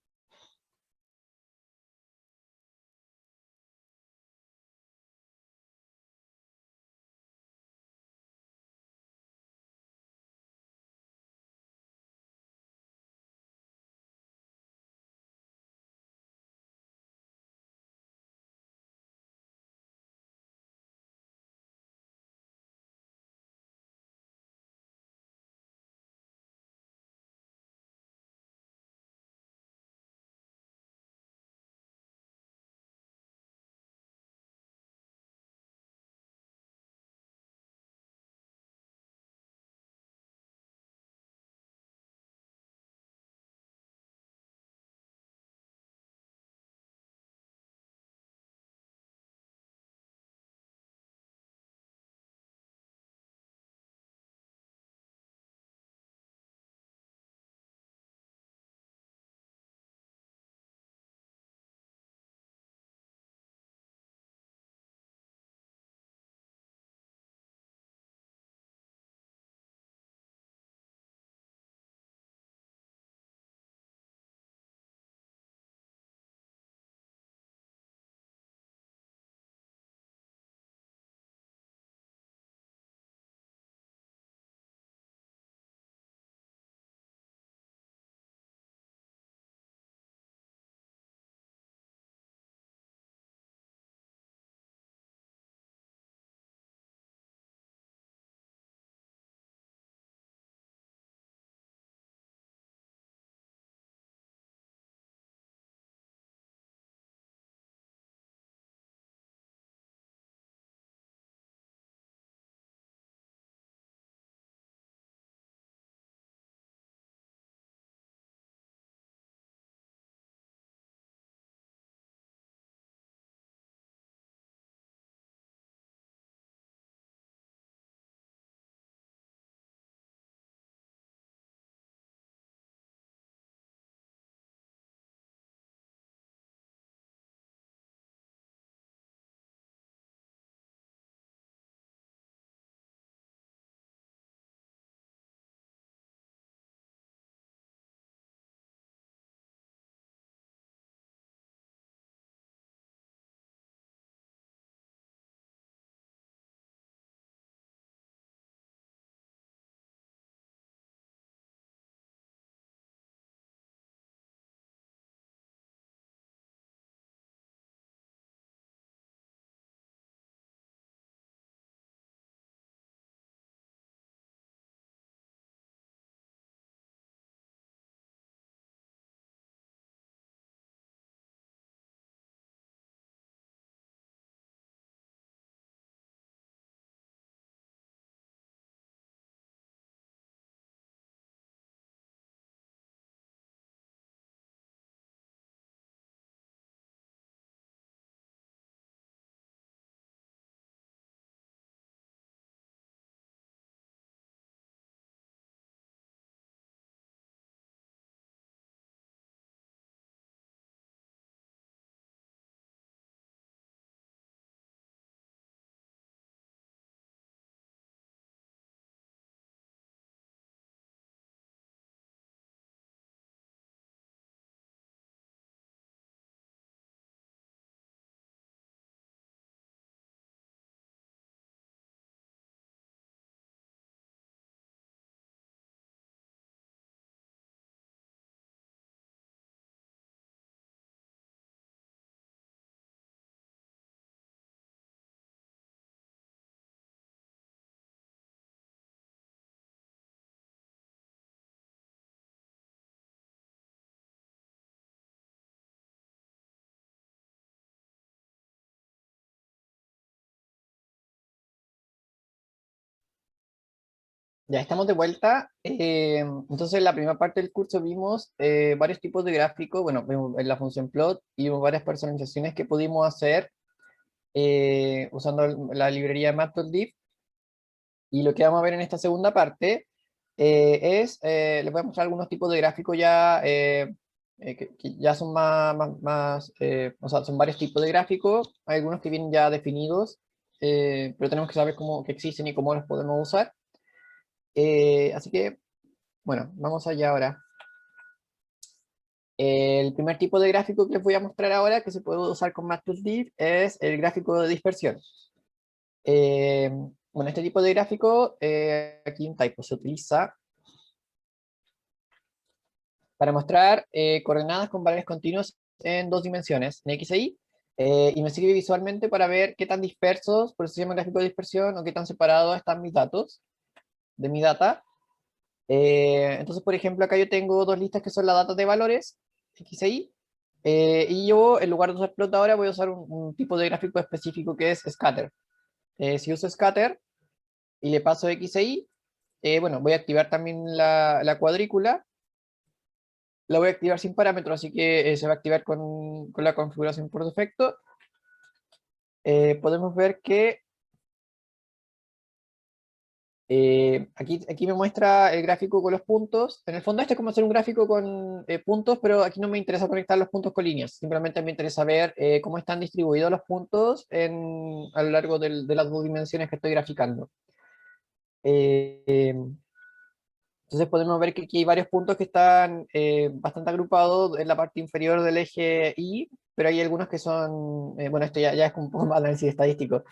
Ya estamos de vuelta. Entonces, en la primera parte del curso vimos varios tipos de gráficos. Bueno, vimos en la función plot y vimos varias personalizaciones que pudimos hacer usando la librería Matplotlib. Y lo que vamos a ver en esta segunda parte les voy a mostrar algunos tipos de gráficos ya que ya son o sea, son varios tipos de gráficos. Hay algunos que vienen ya definidos, pero tenemos que saber cómo que existen y cómo los podemos usar. Así que bueno, vamos allá ahora. El primer tipo de gráfico que les voy a mostrar ahora, que se puede usar con Matplotlib, es el gráfico de dispersión. Eh, bueno, este tipo de gráfico, aquí en Typo, se utiliza para mostrar coordenadas con valores continuos en dos dimensiones, en X e Y, y me sirve visualmente para ver qué tan dispersos, por eso se llama gráfico de dispersión, o qué tan separados están mis datos, de mi data. Entonces, por ejemplo, acá yo tengo dos listas que son la data de valores, X e Y, y yo, en lugar de usar plot ahora, voy a usar un tipo de gráfico específico que es scatter. Si uso scatter y le paso X e Y, bueno, voy a activar también la cuadrícula. La voy a activar sin parámetro, así que se va a activar con la configuración por defecto. Podemos ver que aquí me muestra el gráfico con los puntos. En el fondo este es como hacer un gráfico con puntos, pero aquí no me interesa conectar los puntos con líneas. Simplemente me interesa ver cómo están distribuidos los puntos a lo largo de las dos dimensiones que estoy graficando. Entonces podemos ver que aquí hay varios puntos que están bastante agrupados en la parte inferior del eje Y, pero hay algunos que son, bueno, esto ya es un poco más análisis estadístico,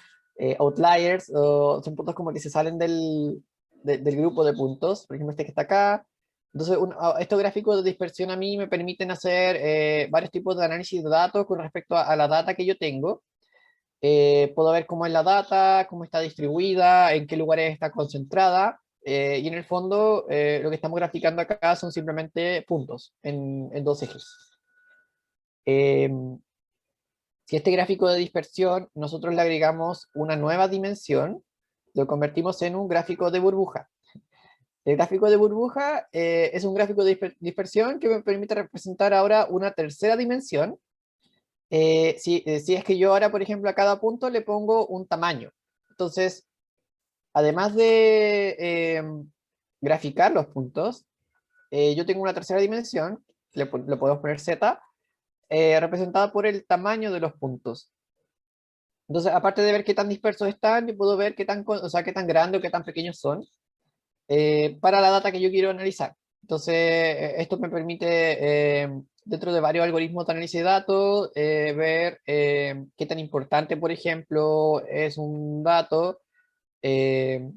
outliers, o son puntos como que se salen del grupo de puntos, por ejemplo este que está acá. Entonces estos gráficos de dispersión a mí me permiten hacer varios tipos de análisis de datos con respecto a la data que yo tengo. Puedo ver cómo es la data, cómo está distribuida, en qué lugares está concentrada, y en el fondo lo que estamos graficando acá son simplemente puntos en dos ejes. Eh, si este gráfico de dispersión nosotros le agregamos una nueva dimensión, lo convertimos en un gráfico de burbuja. El gráfico de burbuja es un gráfico de dispersión que me permite representar ahora una tercera dimensión. Si es que yo ahora, por ejemplo, a cada punto le pongo un tamaño. Entonces, además de graficar los puntos, yo tengo una tercera dimensión, le podemos poner z, representada por el tamaño de los puntos. Entonces, aparte de ver qué tan dispersos están, yo puedo ver o sea, qué tan grandes o qué tan pequeños son para la data que yo quiero analizar. Entonces, esto me permite, dentro de varios algoritmos de análisis de datos, ver qué tan importante, por ejemplo, es un dato. eh,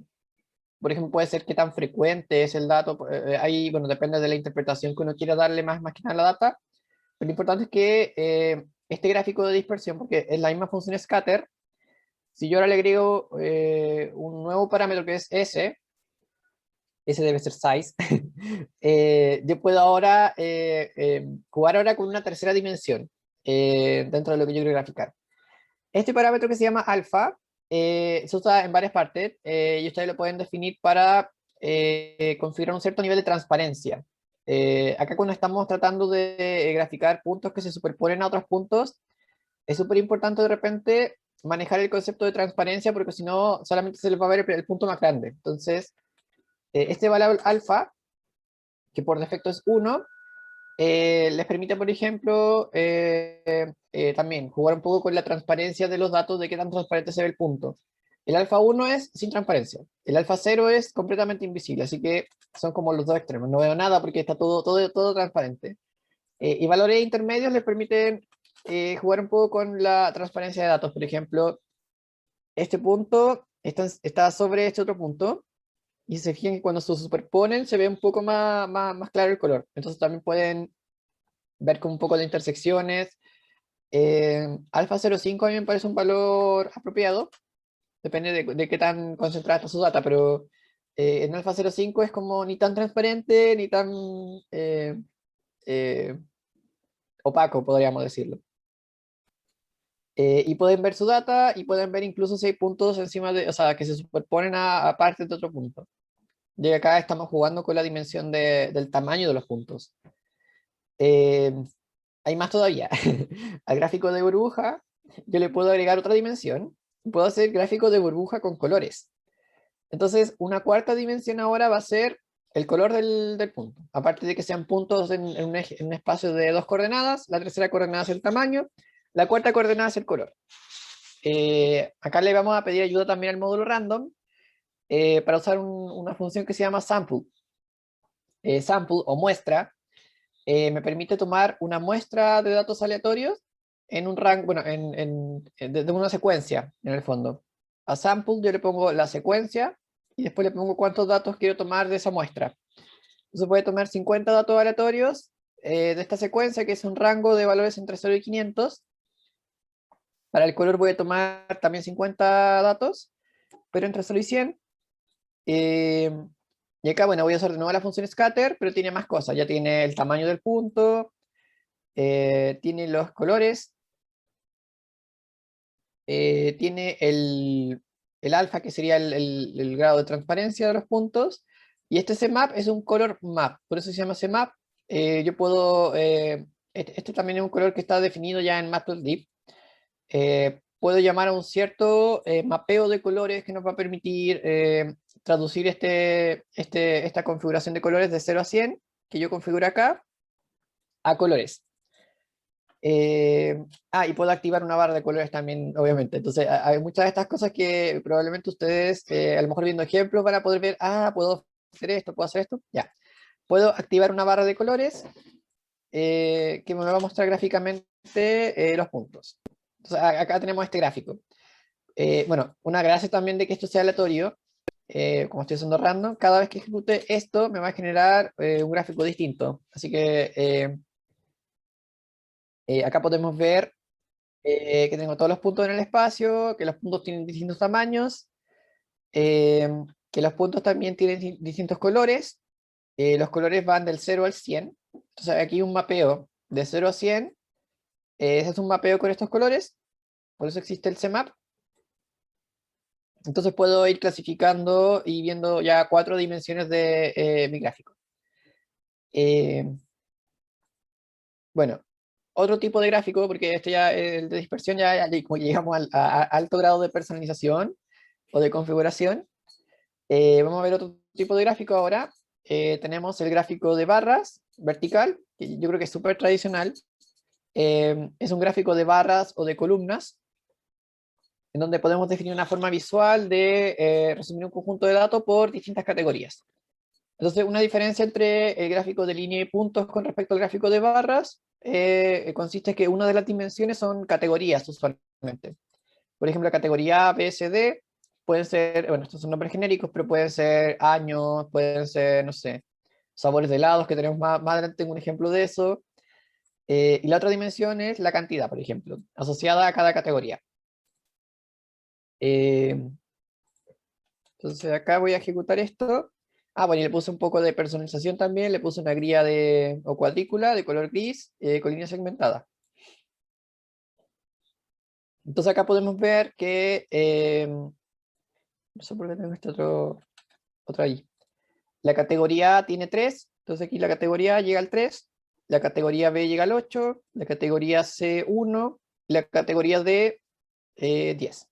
por ejemplo, puede ser qué tan frecuente es el dato. Ahí, bueno, depende de la interpretación que uno quiera darle más que nada a la data. Pero lo importante es que este gráfico de dispersión, porque es la misma función scatter, si yo ahora le agrego un nuevo parámetro que es s, ese debe ser size, yo puedo ahora jugar ahora con una tercera dimensión dentro de lo que yo quiero graficar. Este parámetro que se llama alfa se usa en varias partes y ustedes lo pueden definir para configurar un cierto nivel de transparencia. Acá cuando estamos tratando de graficar puntos que se superponen a otros puntos, es súper importante de repente manejar el concepto de transparencia porque si no solamente se les va a ver el punto más grande. Entonces, este valor alfa, que por defecto es 1, les permite, por ejemplo, también jugar un poco con la transparencia de los datos, de qué tan transparente se ve el punto. El alfa 1 es sin transparencia, el alfa 0 es completamente invisible, así que son como los dos extremos, no veo nada porque está todo transparente. Y valores intermedios les permiten jugar un poco con la transparencia de datos, por ejemplo, este punto está sobre este otro punto, y se fijan que cuando se superponen se ve un poco más claro el color. Entonces también pueden ver con un poco de intersecciones. Alfa 0,5 a mí me parece un valor apropiado, depende de qué tan concentrada está su data, pero en alfa 0,5 es como ni tan transparente ni tan eh, eh, opaco, podríamos decirlo. Y pueden ver su data y pueden ver incluso si hay puntos encima de, o sea, que se superponen a partes de otro punto. ya que acá estamos jugando con la dimensión del tamaño de los puntos. Eh, Hay más todavía. Al gráfico de burbuja, yo le puedo agregar otra dimensión. Puedo hacer gráfico de burbuja con colores. Entonces, una cuarta dimensión ahora va a ser el color del punto. Aparte de que sean puntos en un espacio de 2 coordenadas, la tercera coordenada es el tamaño, la cuarta coordenada es el color. Acá le vamos a pedir ayuda también al módulo random para usar una función que se llama sample. Sample o muestra me permite tomar una muestra de datos aleatorios en un rango, bueno, de una secuencia, en el fondo. A sample yo le pongo la secuencia y después le pongo cuántos datos quiero tomar de esa muestra. Entonces puede tomar 50 datos aleatorios de esta secuencia, que es un rango de valores entre 0 y 500. Para el color voy a tomar también 50 datos, pero entre 0 y 100. Y acá, bueno, voy a usar de nuevo la función scatter, pero tiene más cosas. Ya tiene el tamaño del punto, tiene los colores, tiene el alfa, que sería el grado de transparencia de los puntos, y este CMap es un color map, por eso se llama CMap. Yo puedo, este también es un color que está definido ya en Matplotlib. Puedo llamar a un cierto mapeo de colores que nos va a permitir traducir esta configuración de colores de 0 a 100, que yo configuro acá, a colores. Y puedo activar una barra de colores también, obviamente. Entonces, hay muchas de estas cosas que probablemente ustedes, a lo mejor viendo ejemplos, van a poder ver, puedo hacer esto, ya. Puedo activar una barra de colores que me va a mostrar gráficamente los puntos. Entonces, acá tenemos este gráfico. Bueno, una gracia también de que esto sea aleatorio, como estoy usando random, cada vez que ejecute esto me va a generar un gráfico distinto. Así que acá podemos ver que tengo todos los puntos en el espacio, que los puntos tienen distintos tamaños, eh, que los puntos también tienen distintos colores. Los colores van del 0 al 100. Entonces aquí hay un mapeo de 0 a 100. Ese es un mapeo con estos colores, por eso existe el CMap. Entonces puedo ir clasificando y viendo ya 4 dimensiones de mi gráfico. Bueno, otro tipo de gráfico, porque este ya, el de dispersión, como llegamos a alto grado de personalización o de configuración. Vamos a ver otro tipo de gráfico ahora. Tenemos el gráfico de barras vertical, que yo creo que es súper tradicional. Es un gráfico de barras o de columnas, en donde podemos definir una forma visual de resumir un conjunto de datos por distintas categorías. Entonces, una diferencia entre el gráfico de línea y puntos con respecto al gráfico de barras consiste en que una de las dimensiones son categorías, usualmente. Por ejemplo, la categoría A, B, C, D pueden ser, bueno, estos son nombres genéricos, pero pueden ser años, pueden ser, no sé, sabores de helados, que tenemos más adelante un ejemplo de eso. Y la otra dimensión es la cantidad, por ejemplo, asociada a cada categoría. Eh, entonces acá voy a ejecutar esto. Bueno, y le puse un poco de personalización también, le puse una grilla o cuadrícula de color gris con línea segmentada. Entonces acá podemos ver que, no sé por qué tengo este otro ahí. La categoría A tiene 3, entonces aquí la categoría A llega al 3, la categoría B llega al 8, la categoría C 1, la categoría D 10.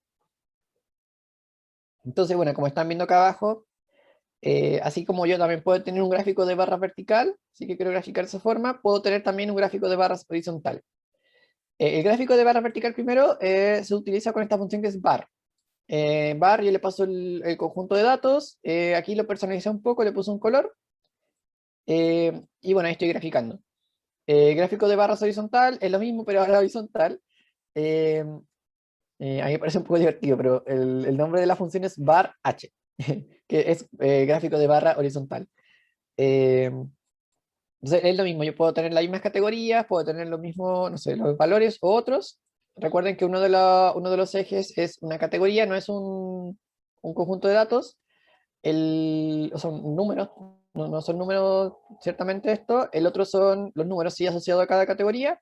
Entonces, bueno, como están viendo acá abajo, así como yo también puedo tener un gráfico de barras vertical, así que quiero graficar de esa forma, puedo tener también un gráfico de barras horizontal. El gráfico de barras vertical primero se utiliza con esta función que es bar. Bar, yo le paso el conjunto de datos, aquí lo personalicé un poco, le puse un color, y bueno, ahí estoy graficando. Gráfico de barras horizontal es lo mismo, pero ahora horizontal. Eh, a mí me parece un poco divertido, pero el nombre de la función es bar h, que es gráfico de barra horizontal. Eh, entonces es lo mismo, yo puedo tener las mismas categorías, puedo tener los mismos, no sé, los valores o otros. Recuerden que uno de los ejes es una categoría, no es un conjunto de datos. Son números, no son números ciertamente esto. El otro son los números sí asociados a cada categoría.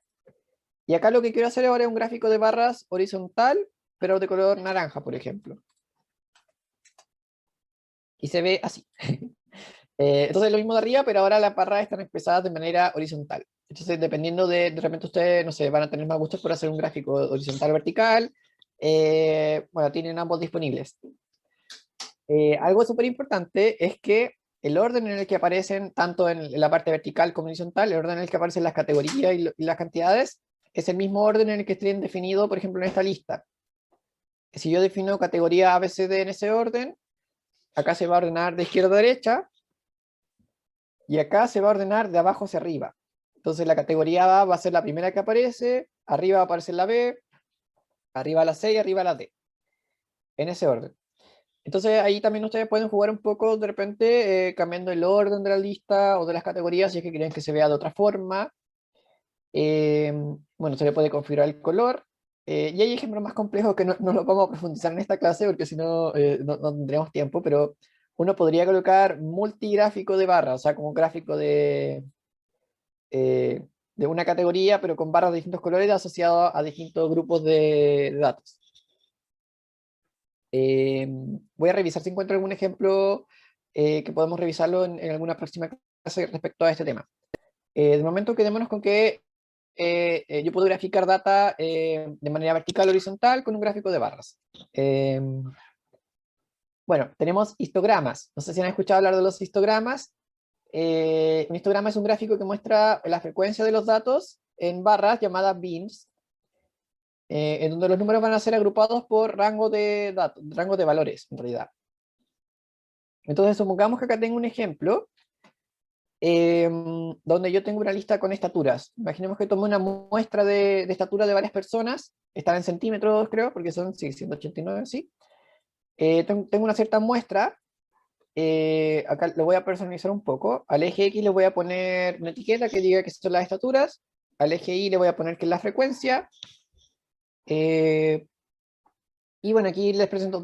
Y acá lo que quiero hacer ahora es un gráfico de barras horizontal, pero de color naranja, por ejemplo. Y se ve así. Entonces lo mismo de arriba, pero ahora las barras están expresadas de manera horizontal. Entonces, dependiendo de repente ustedes, no sé, van a tener más gustos por hacer un gráfico horizontal o vertical. Bueno, tienen ambos disponibles. Algo súper importante es que el orden en el que aparecen, tanto en la parte vertical como horizontal, el orden en el que aparecen las categorías y las cantidades, es el mismo orden en el que estén definido, por ejemplo, en esta lista. Si yo defino categoría ABCD en ese orden, acá se va a ordenar de izquierda a derecha, y acá se va a ordenar de abajo hacia arriba. Entonces la categoría A va a ser la primera que aparece, arriba va a aparecer la B, arriba la C y arriba la D, en ese orden. Entonces ahí también ustedes pueden jugar un poco de repente cambiando el orden de la lista o de las categorías si es que quieren que se vea de otra forma. Eh, bueno, se le puede configurar el color. Y hay ejemplos más complejos que no lo vamos a profundizar en esta clase porque si no, no tendríamos tiempo, pero uno podría colocar multigráfico de barra, o sea, como un gráfico eh, de una categoría, pero con barras de distintos colores asociados a distintos grupos de datos. Voy a revisar si encuentro algún ejemplo que podemos revisarlo en alguna próxima clase respecto a este tema. De momento quedémonos con que yo puedo graficar data de manera vertical o horizontal con un gráfico de barras. Bueno, tenemos histogramas. No sé si han escuchado hablar de los histogramas. Un histograma es un gráfico que muestra la frecuencia de los datos en barras llamadas bins, en donde los números van a ser agrupados por rango de datos, rango de valores, en realidad. Entonces, supongamos que acá tengo un ejemplo donde yo tengo una lista con estaturas. Imaginemos que tomé una muestra de estatura de varias personas, están en centímetros, creo, porque son sí, 189, sí. Tengo una cierta muestra. Acá lo voy a personalizar un poco. Al eje X le voy a poner una etiqueta que diga que son las estaturas. Al eje Y le voy a poner que es la frecuencia. Eh, y bueno, aquí les presento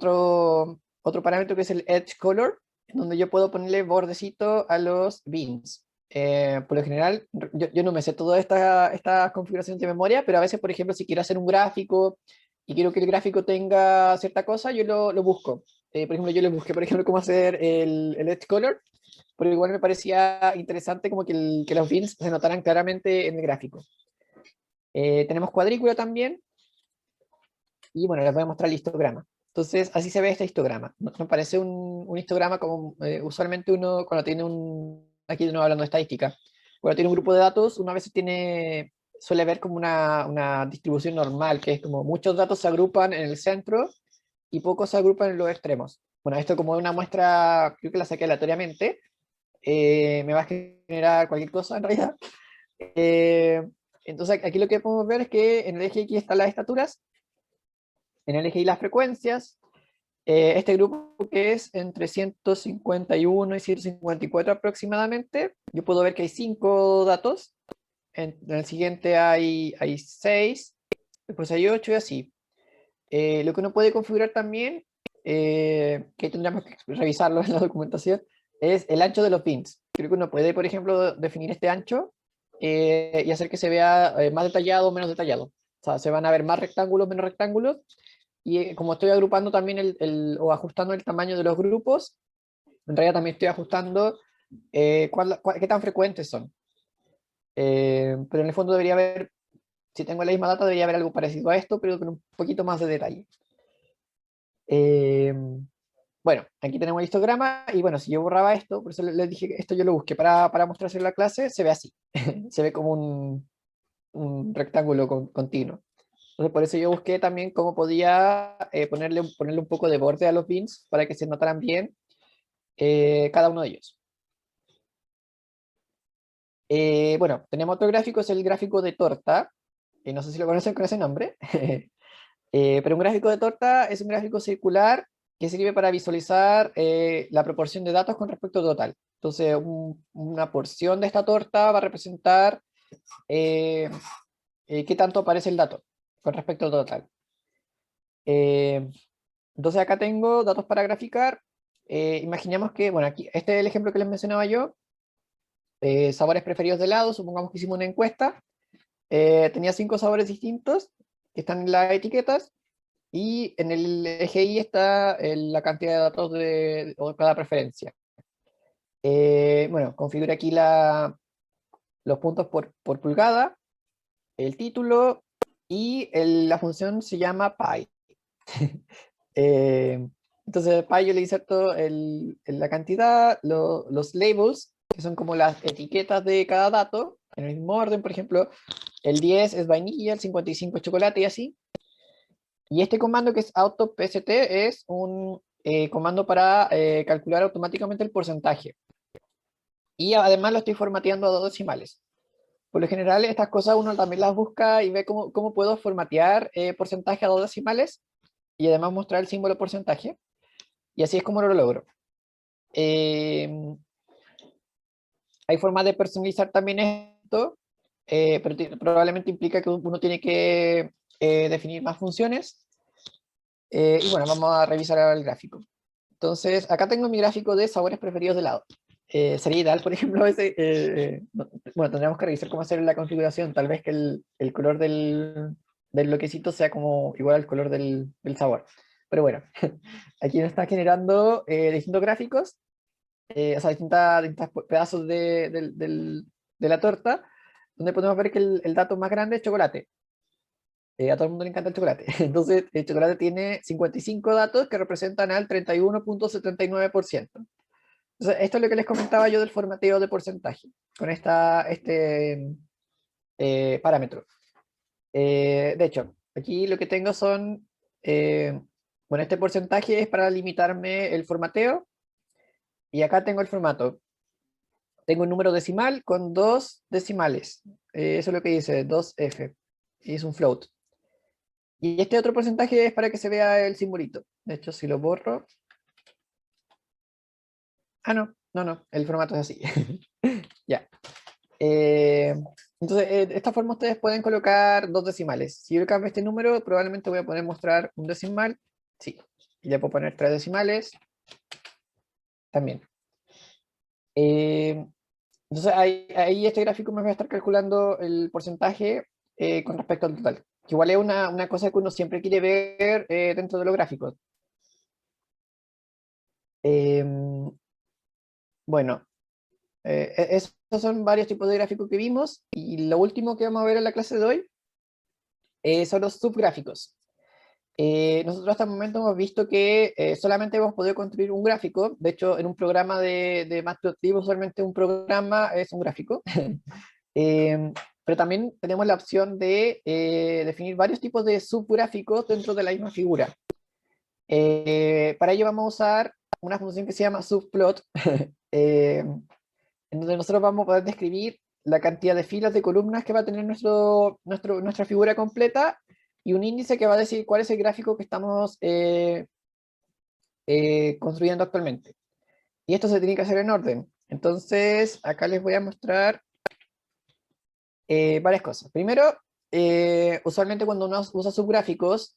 otro parámetro que es el edge color, en donde yo puedo ponerle bordecito a los bins. Por lo general, yo no me sé todas estas configuraciones de memoria, pero a veces, por ejemplo, si quiero hacer un gráfico y quiero que el gráfico tenga cierta cosa, yo lo busco. Por ejemplo, yo le busqué, por ejemplo, cómo hacer el edge color, pero igual me parecía interesante como que los bins se notaran claramente en el gráfico. Tenemos cuadrícula también, y bueno, les voy a mostrar el histograma. Entonces, así se ve este histograma. Me parece un histograma como usualmente uno, cuando tiene aquí de nuevo hablando de estadística, cuando tiene un grupo de datos, una vez suele ver como una distribución normal, que es como muchos datos se agrupan en el centro y pocos se agrupan en los extremos. Bueno, esto como una muestra, creo que la saqué aleatoriamente, me va a generar cualquier cosa en realidad. Eh, entonces, aquí lo que podemos ver es que en el eje X están las estaturas, en el eje Y las frecuencias. Este grupo que es entre 151 y 154 aproximadamente, yo puedo ver que hay 5 datos, en el siguiente hay 6, después hay 8 y así. Lo que uno puede configurar también, que tendríamos que revisarlo en la documentación, es el ancho de los bins. Creo que uno puede, por ejemplo, definir este ancho y hacer que se vea más detallado o menos detallado. O sea, se van a ver más rectángulos, menos rectángulos, y como estoy agrupando también o ajustando el tamaño de los grupos, en realidad también estoy ajustando qué tan frecuentes son. Pero en el fondo debería haber, si tengo la misma data, debería haber algo parecido a esto, pero con un poquito más de detalle. Eh, bueno, aquí tenemos el histograma, y bueno, si yo borraba esto, por eso les dije que esto yo lo busqué para mostrarse en la clase, se ve así. Se ve como un rectángulo continuo. Entonces, por eso yo busqué también cómo podía ponerle un poco de borde a los bins para que se notaran bien cada uno de ellos. Bueno, tenemos otro gráfico, es el gráfico de torta. No sé si lo conocen con ese nombre. Pero un gráfico de torta es un gráfico circular que sirve para visualizar la proporción de datos con respecto al total. Entonces, una porción de esta torta va a representar eh, qué tanto aparece el dato con respecto al total. Eh, Entonces acá tengo datos para graficar. Imaginemos que, bueno, aquí, este es el ejemplo que les mencionaba yo. Sabores preferidos de helado, supongamos que hicimos una encuesta. Tenía 5 sabores distintos que están en las etiquetas. Y en el eje Y está la cantidad de datos de cada preferencia. Bueno, configura aquí los puntos por pulgada, el título y la función se llama pi. Eh, entonces, pi yo le inserto la cantidad, los labels, que son como las etiquetas de cada dato, en el mismo orden, por ejemplo, el 10 es vainilla, el 55 es chocolate y así. Y este comando que es autopst es un comando para calcular automáticamente el porcentaje. Y además lo estoy formateando a dos decimales. Por lo general, estas cosas uno también las busca y ve cómo puedo formatear porcentaje a dos decimales y además mostrar el símbolo porcentaje. Y así es como lo logro. Eh, Hay formas de personalizar también esto, pero probablemente implica que uno tiene que definir más funciones. Y bueno, vamos a revisar ahora el gráfico. Entonces, acá tengo mi gráfico de sabores preferidos de helado. Sería ideal, por ejemplo, bueno, tendríamos que revisar cómo hacer la configuración. Tal vez que el color del bloquecito sea como igual al color del sabor. Pero bueno, aquí nos está generando distintos gráficos, o sea, distintos pedazos de la torta, donde podemos ver que el dato más grande es chocolate. A todo el mundo le encanta el chocolate. Entonces, el chocolate tiene 55 datos que representan al 31,79%. Entonces, esto es lo que les comentaba yo del formateo de porcentaje, con este parámetro. De hecho, aquí lo que tengo son, bueno, este porcentaje es para limitarme el formateo, y acá tengo el formato. Tengo un número decimal con dos decimales. Eso es lo que dice, 2F, y es un float. Y este otro porcentaje es para que se vea el simbolito. De hecho, si lo borro... Ah, no, el formato es así. Ya. Eh, entonces, de esta forma ustedes pueden colocar dos decimales. Si yo cambio este número, probablemente voy a poder mostrar un decimal. Sí. Y ya puedo poner tres decimales también. Eh, entonces, ahí este gráfico me va a estar calculando el porcentaje con respecto al total. Que igual es una cosa que uno siempre quiere ver dentro de los gráficos. Bueno, esos son varios tipos de gráficos que vimos. Y lo último que vamos a ver en la clase de hoy son los subgráficos. Nosotros hasta el momento hemos visto que solamente hemos podido construir un gráfico. De hecho, en un programa de Matplotlib, usualmente un programa es un gráfico. Eh, pero también tenemos la opción de definir varios tipos de subgráficos dentro de la misma figura. Para ello vamos a usar una función que se llama subplot, en donde nosotros vamos a poder describir la cantidad de filas de columnas que va a tener nuestra figura completa, y un índice que va a decir cuál es el gráfico que estamos construyendo actualmente. Y esto se tiene que hacer en orden. Entonces, acá les voy a mostrar varias cosas. Primero, usualmente cuando uno usa subgráficos,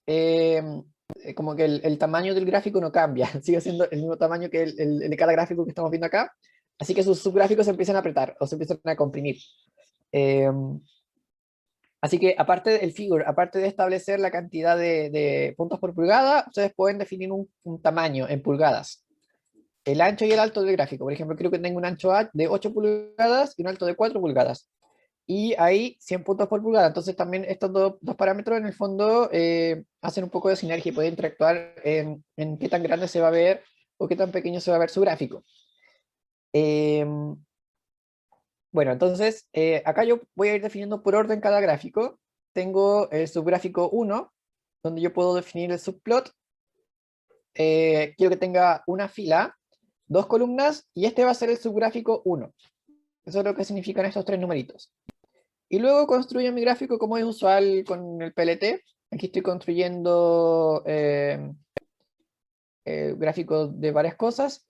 como que el tamaño del gráfico no cambia, sigue siendo el mismo tamaño que el de cada gráfico que estamos viendo acá, así que sus subgráficos se empiezan a apretar o se empiezan a comprimir. Eh, Así que aparte del figure, aparte de establecer la cantidad de puntos por pulgada, ustedes pueden definir un tamaño en pulgadas. El ancho y el alto del gráfico. Por ejemplo, creo que tengo un ancho de 8 pulgadas y un alto de 4 pulgadas. Y hay 100 puntos por pulgada. Entonces también estos dos parámetros en el fondo hacen un poco de sinergia y pueden interactuar en qué tan grande se va a ver o qué tan pequeño se va a ver su gráfico. Eh, bueno, entonces acá yo voy a ir definiendo por orden cada gráfico. Tengo el subgráfico 1, donde yo puedo definir el subplot. Quiero que tenga una fila, dos columnas, y este va a ser el subgráfico 1. Eso es lo que significan estos tres numeritos. Y luego construyo mi gráfico como es usual con el PLT. Aquí estoy construyendo gráficos de varias cosas.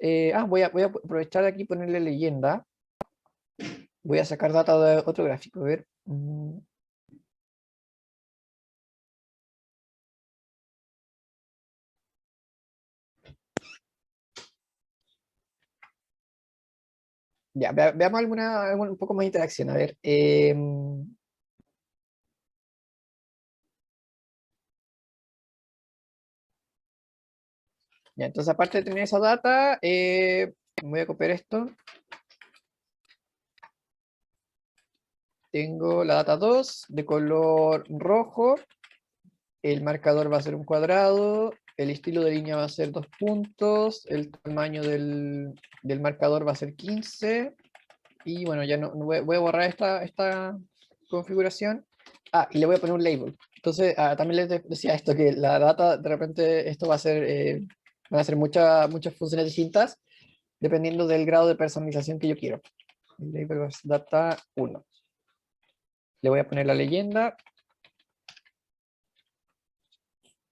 Voy a aprovechar de aquí y ponerle leyenda. Voy a sacar data de otro gráfico. A ver. Ya, veamos alguna un poco más de interacción. A ver. Ya, entonces aparte de tener esa data, voy a copiar esto. tengo la data 2 de color rojo, el marcador va a ser un cuadrado, el estilo de línea va a ser 2 puntos, el tamaño del marcador va a ser 15, y bueno, ya no voy a borrar esta configuración. Y le voy a poner un label. Entonces, también les decía esto, que la data, de repente, esto va a ser, van a ser muchas funciones distintas, dependiendo del grado de personalización que yo quiero. El label es data 1. Le voy a poner la leyenda.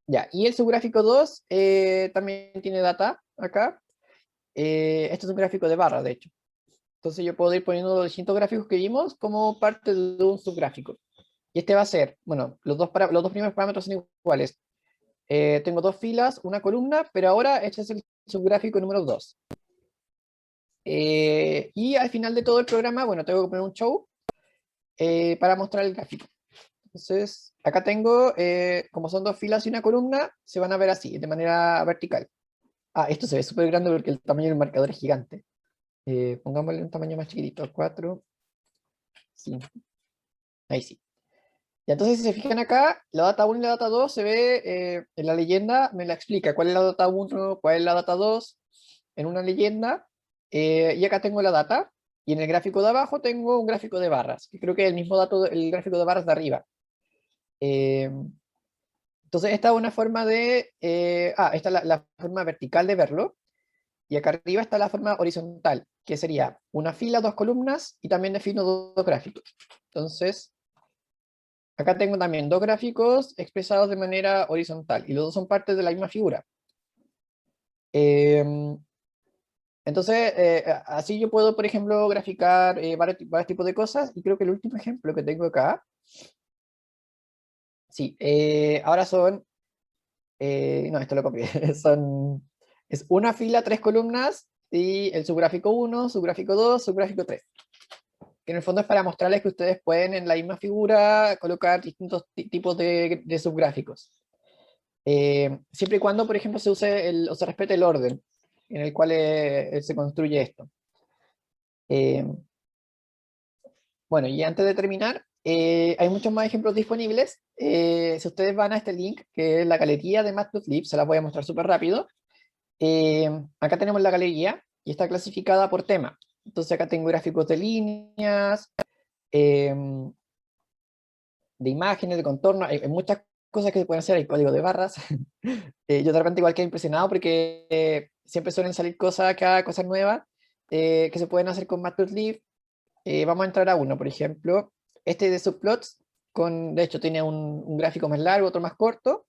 Ya, y el subgráfico 2 también tiene data acá. Esto es un gráfico de barra, de hecho. Entonces yo puedo ir poniendo los distintos gráficos que vimos como parte de un subgráfico. Y este va a ser, bueno, los dos primeros parámetros son iguales. Tengo 2 filas, una columna, pero ahora este es el subgráfico número 2. Y al final de todo el programa, bueno, tengo que poner un show para mostrar el gráfico. Entonces, acá tengo, como son 2 filas y una columna, se van a ver así, de manera vertical. Esto se ve súper grande porque el tamaño del marcador es gigante. Pongámosle un tamaño más chiquitito, 4, 5. Ahí sí. Y entonces, si se fijan acá, la data 1 y la data 2 se ve en la leyenda, me la explica cuál es la data 1, cuál es la data 2, en una leyenda, y acá tengo la data, y en el gráfico de abajo tengo un gráfico de barras, que creo que es el mismo dato, el gráfico de barras de arriba. Entonces, esta es una forma de, esta es la forma vertical de verlo, y acá arriba está la forma horizontal, que sería una fila, 2 columnas, y también defino 2 gráficos. Entonces, acá tengo también 2 gráficos expresados de manera horizontal, y los dos son partes de la misma figura. Entonces, así yo puedo, por ejemplo, graficar varios tipos de cosas, y creo que el último ejemplo que tengo acá, sí, ahora son, no, esto lo copié, es una fila, 3 columnas, y el subgráfico 1, subgráfico 2, subgráfico 3. Que en el fondo es para mostrarles que ustedes pueden en la misma figura colocar distintos tipos de subgráficos. Siempre y cuando, por ejemplo, se use o se respete el orden en el cual se construye esto. Bueno, y antes de terminar, hay muchos más ejemplos disponibles. Si ustedes van a este link, que es la galería de Matplotlib, se las voy a mostrar súper rápido. Acá tenemos la galería y está clasificada por tema. Entonces acá tengo gráficos de líneas, de imágenes, de contorno, hay muchas cosas que se pueden hacer, hay código de barras. Yo de repente igual quedo impresionado porque siempre suelen salir cosas acá, cosas nuevas, que se pueden hacer con Matplotlib. Vamos a entrar a uno, por ejemplo, este de subplots, de hecho tiene un gráfico más largo, otro más corto,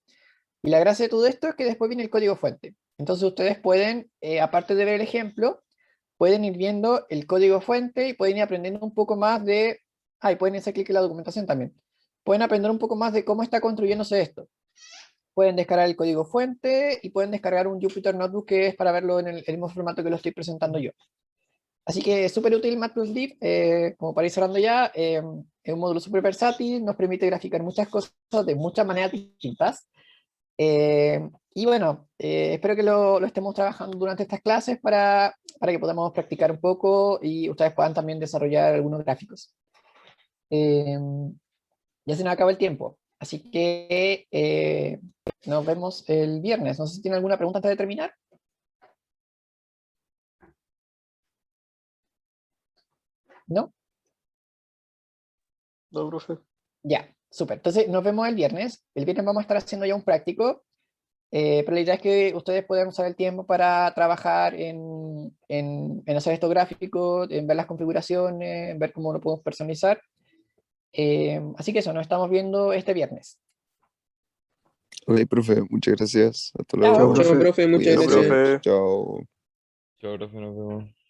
y la gracia de todo esto es que después viene el código fuente. Entonces ustedes pueden, aparte de ver el ejemplo, pueden ir viendo el código fuente y pueden ir aprendiendo un poco más y pueden hacer clic en la documentación también. Pueden aprender un poco más de cómo está construyéndose esto. Pueden descargar el código fuente y pueden descargar un Jupyter Notebook que es para verlo en el mismo formato que lo estoy presentando yo. Así que es súper útil Matplotlib, como para ir cerrando ya, es un módulo súper versátil, nos permite graficar muchas cosas de muchas maneras distintas. Y bueno, espero que lo estemos trabajando durante estas clases para que podamos practicar un poco y ustedes puedan también desarrollar algunos gráficos. Ya se nos acaba el tiempo, así que nos vemos el viernes. No sé si tienen alguna pregunta antes de terminar. ¿No? No, profe. Ya, súper. Entonces nos vemos el viernes. El viernes vamos a estar haciendo ya un práctico, pero la idea es que ustedes puedan usar el tiempo para trabajar en hacer estos gráficos, en ver las configuraciones, en ver cómo lo podemos personalizar. Así que eso, nos estamos viendo este viernes. Ok, profe, muchas gracias. Hasta Chao. luego. Chao, profe, muchas Cuídese. gracias. Chao. Chao, profe, nos vemos.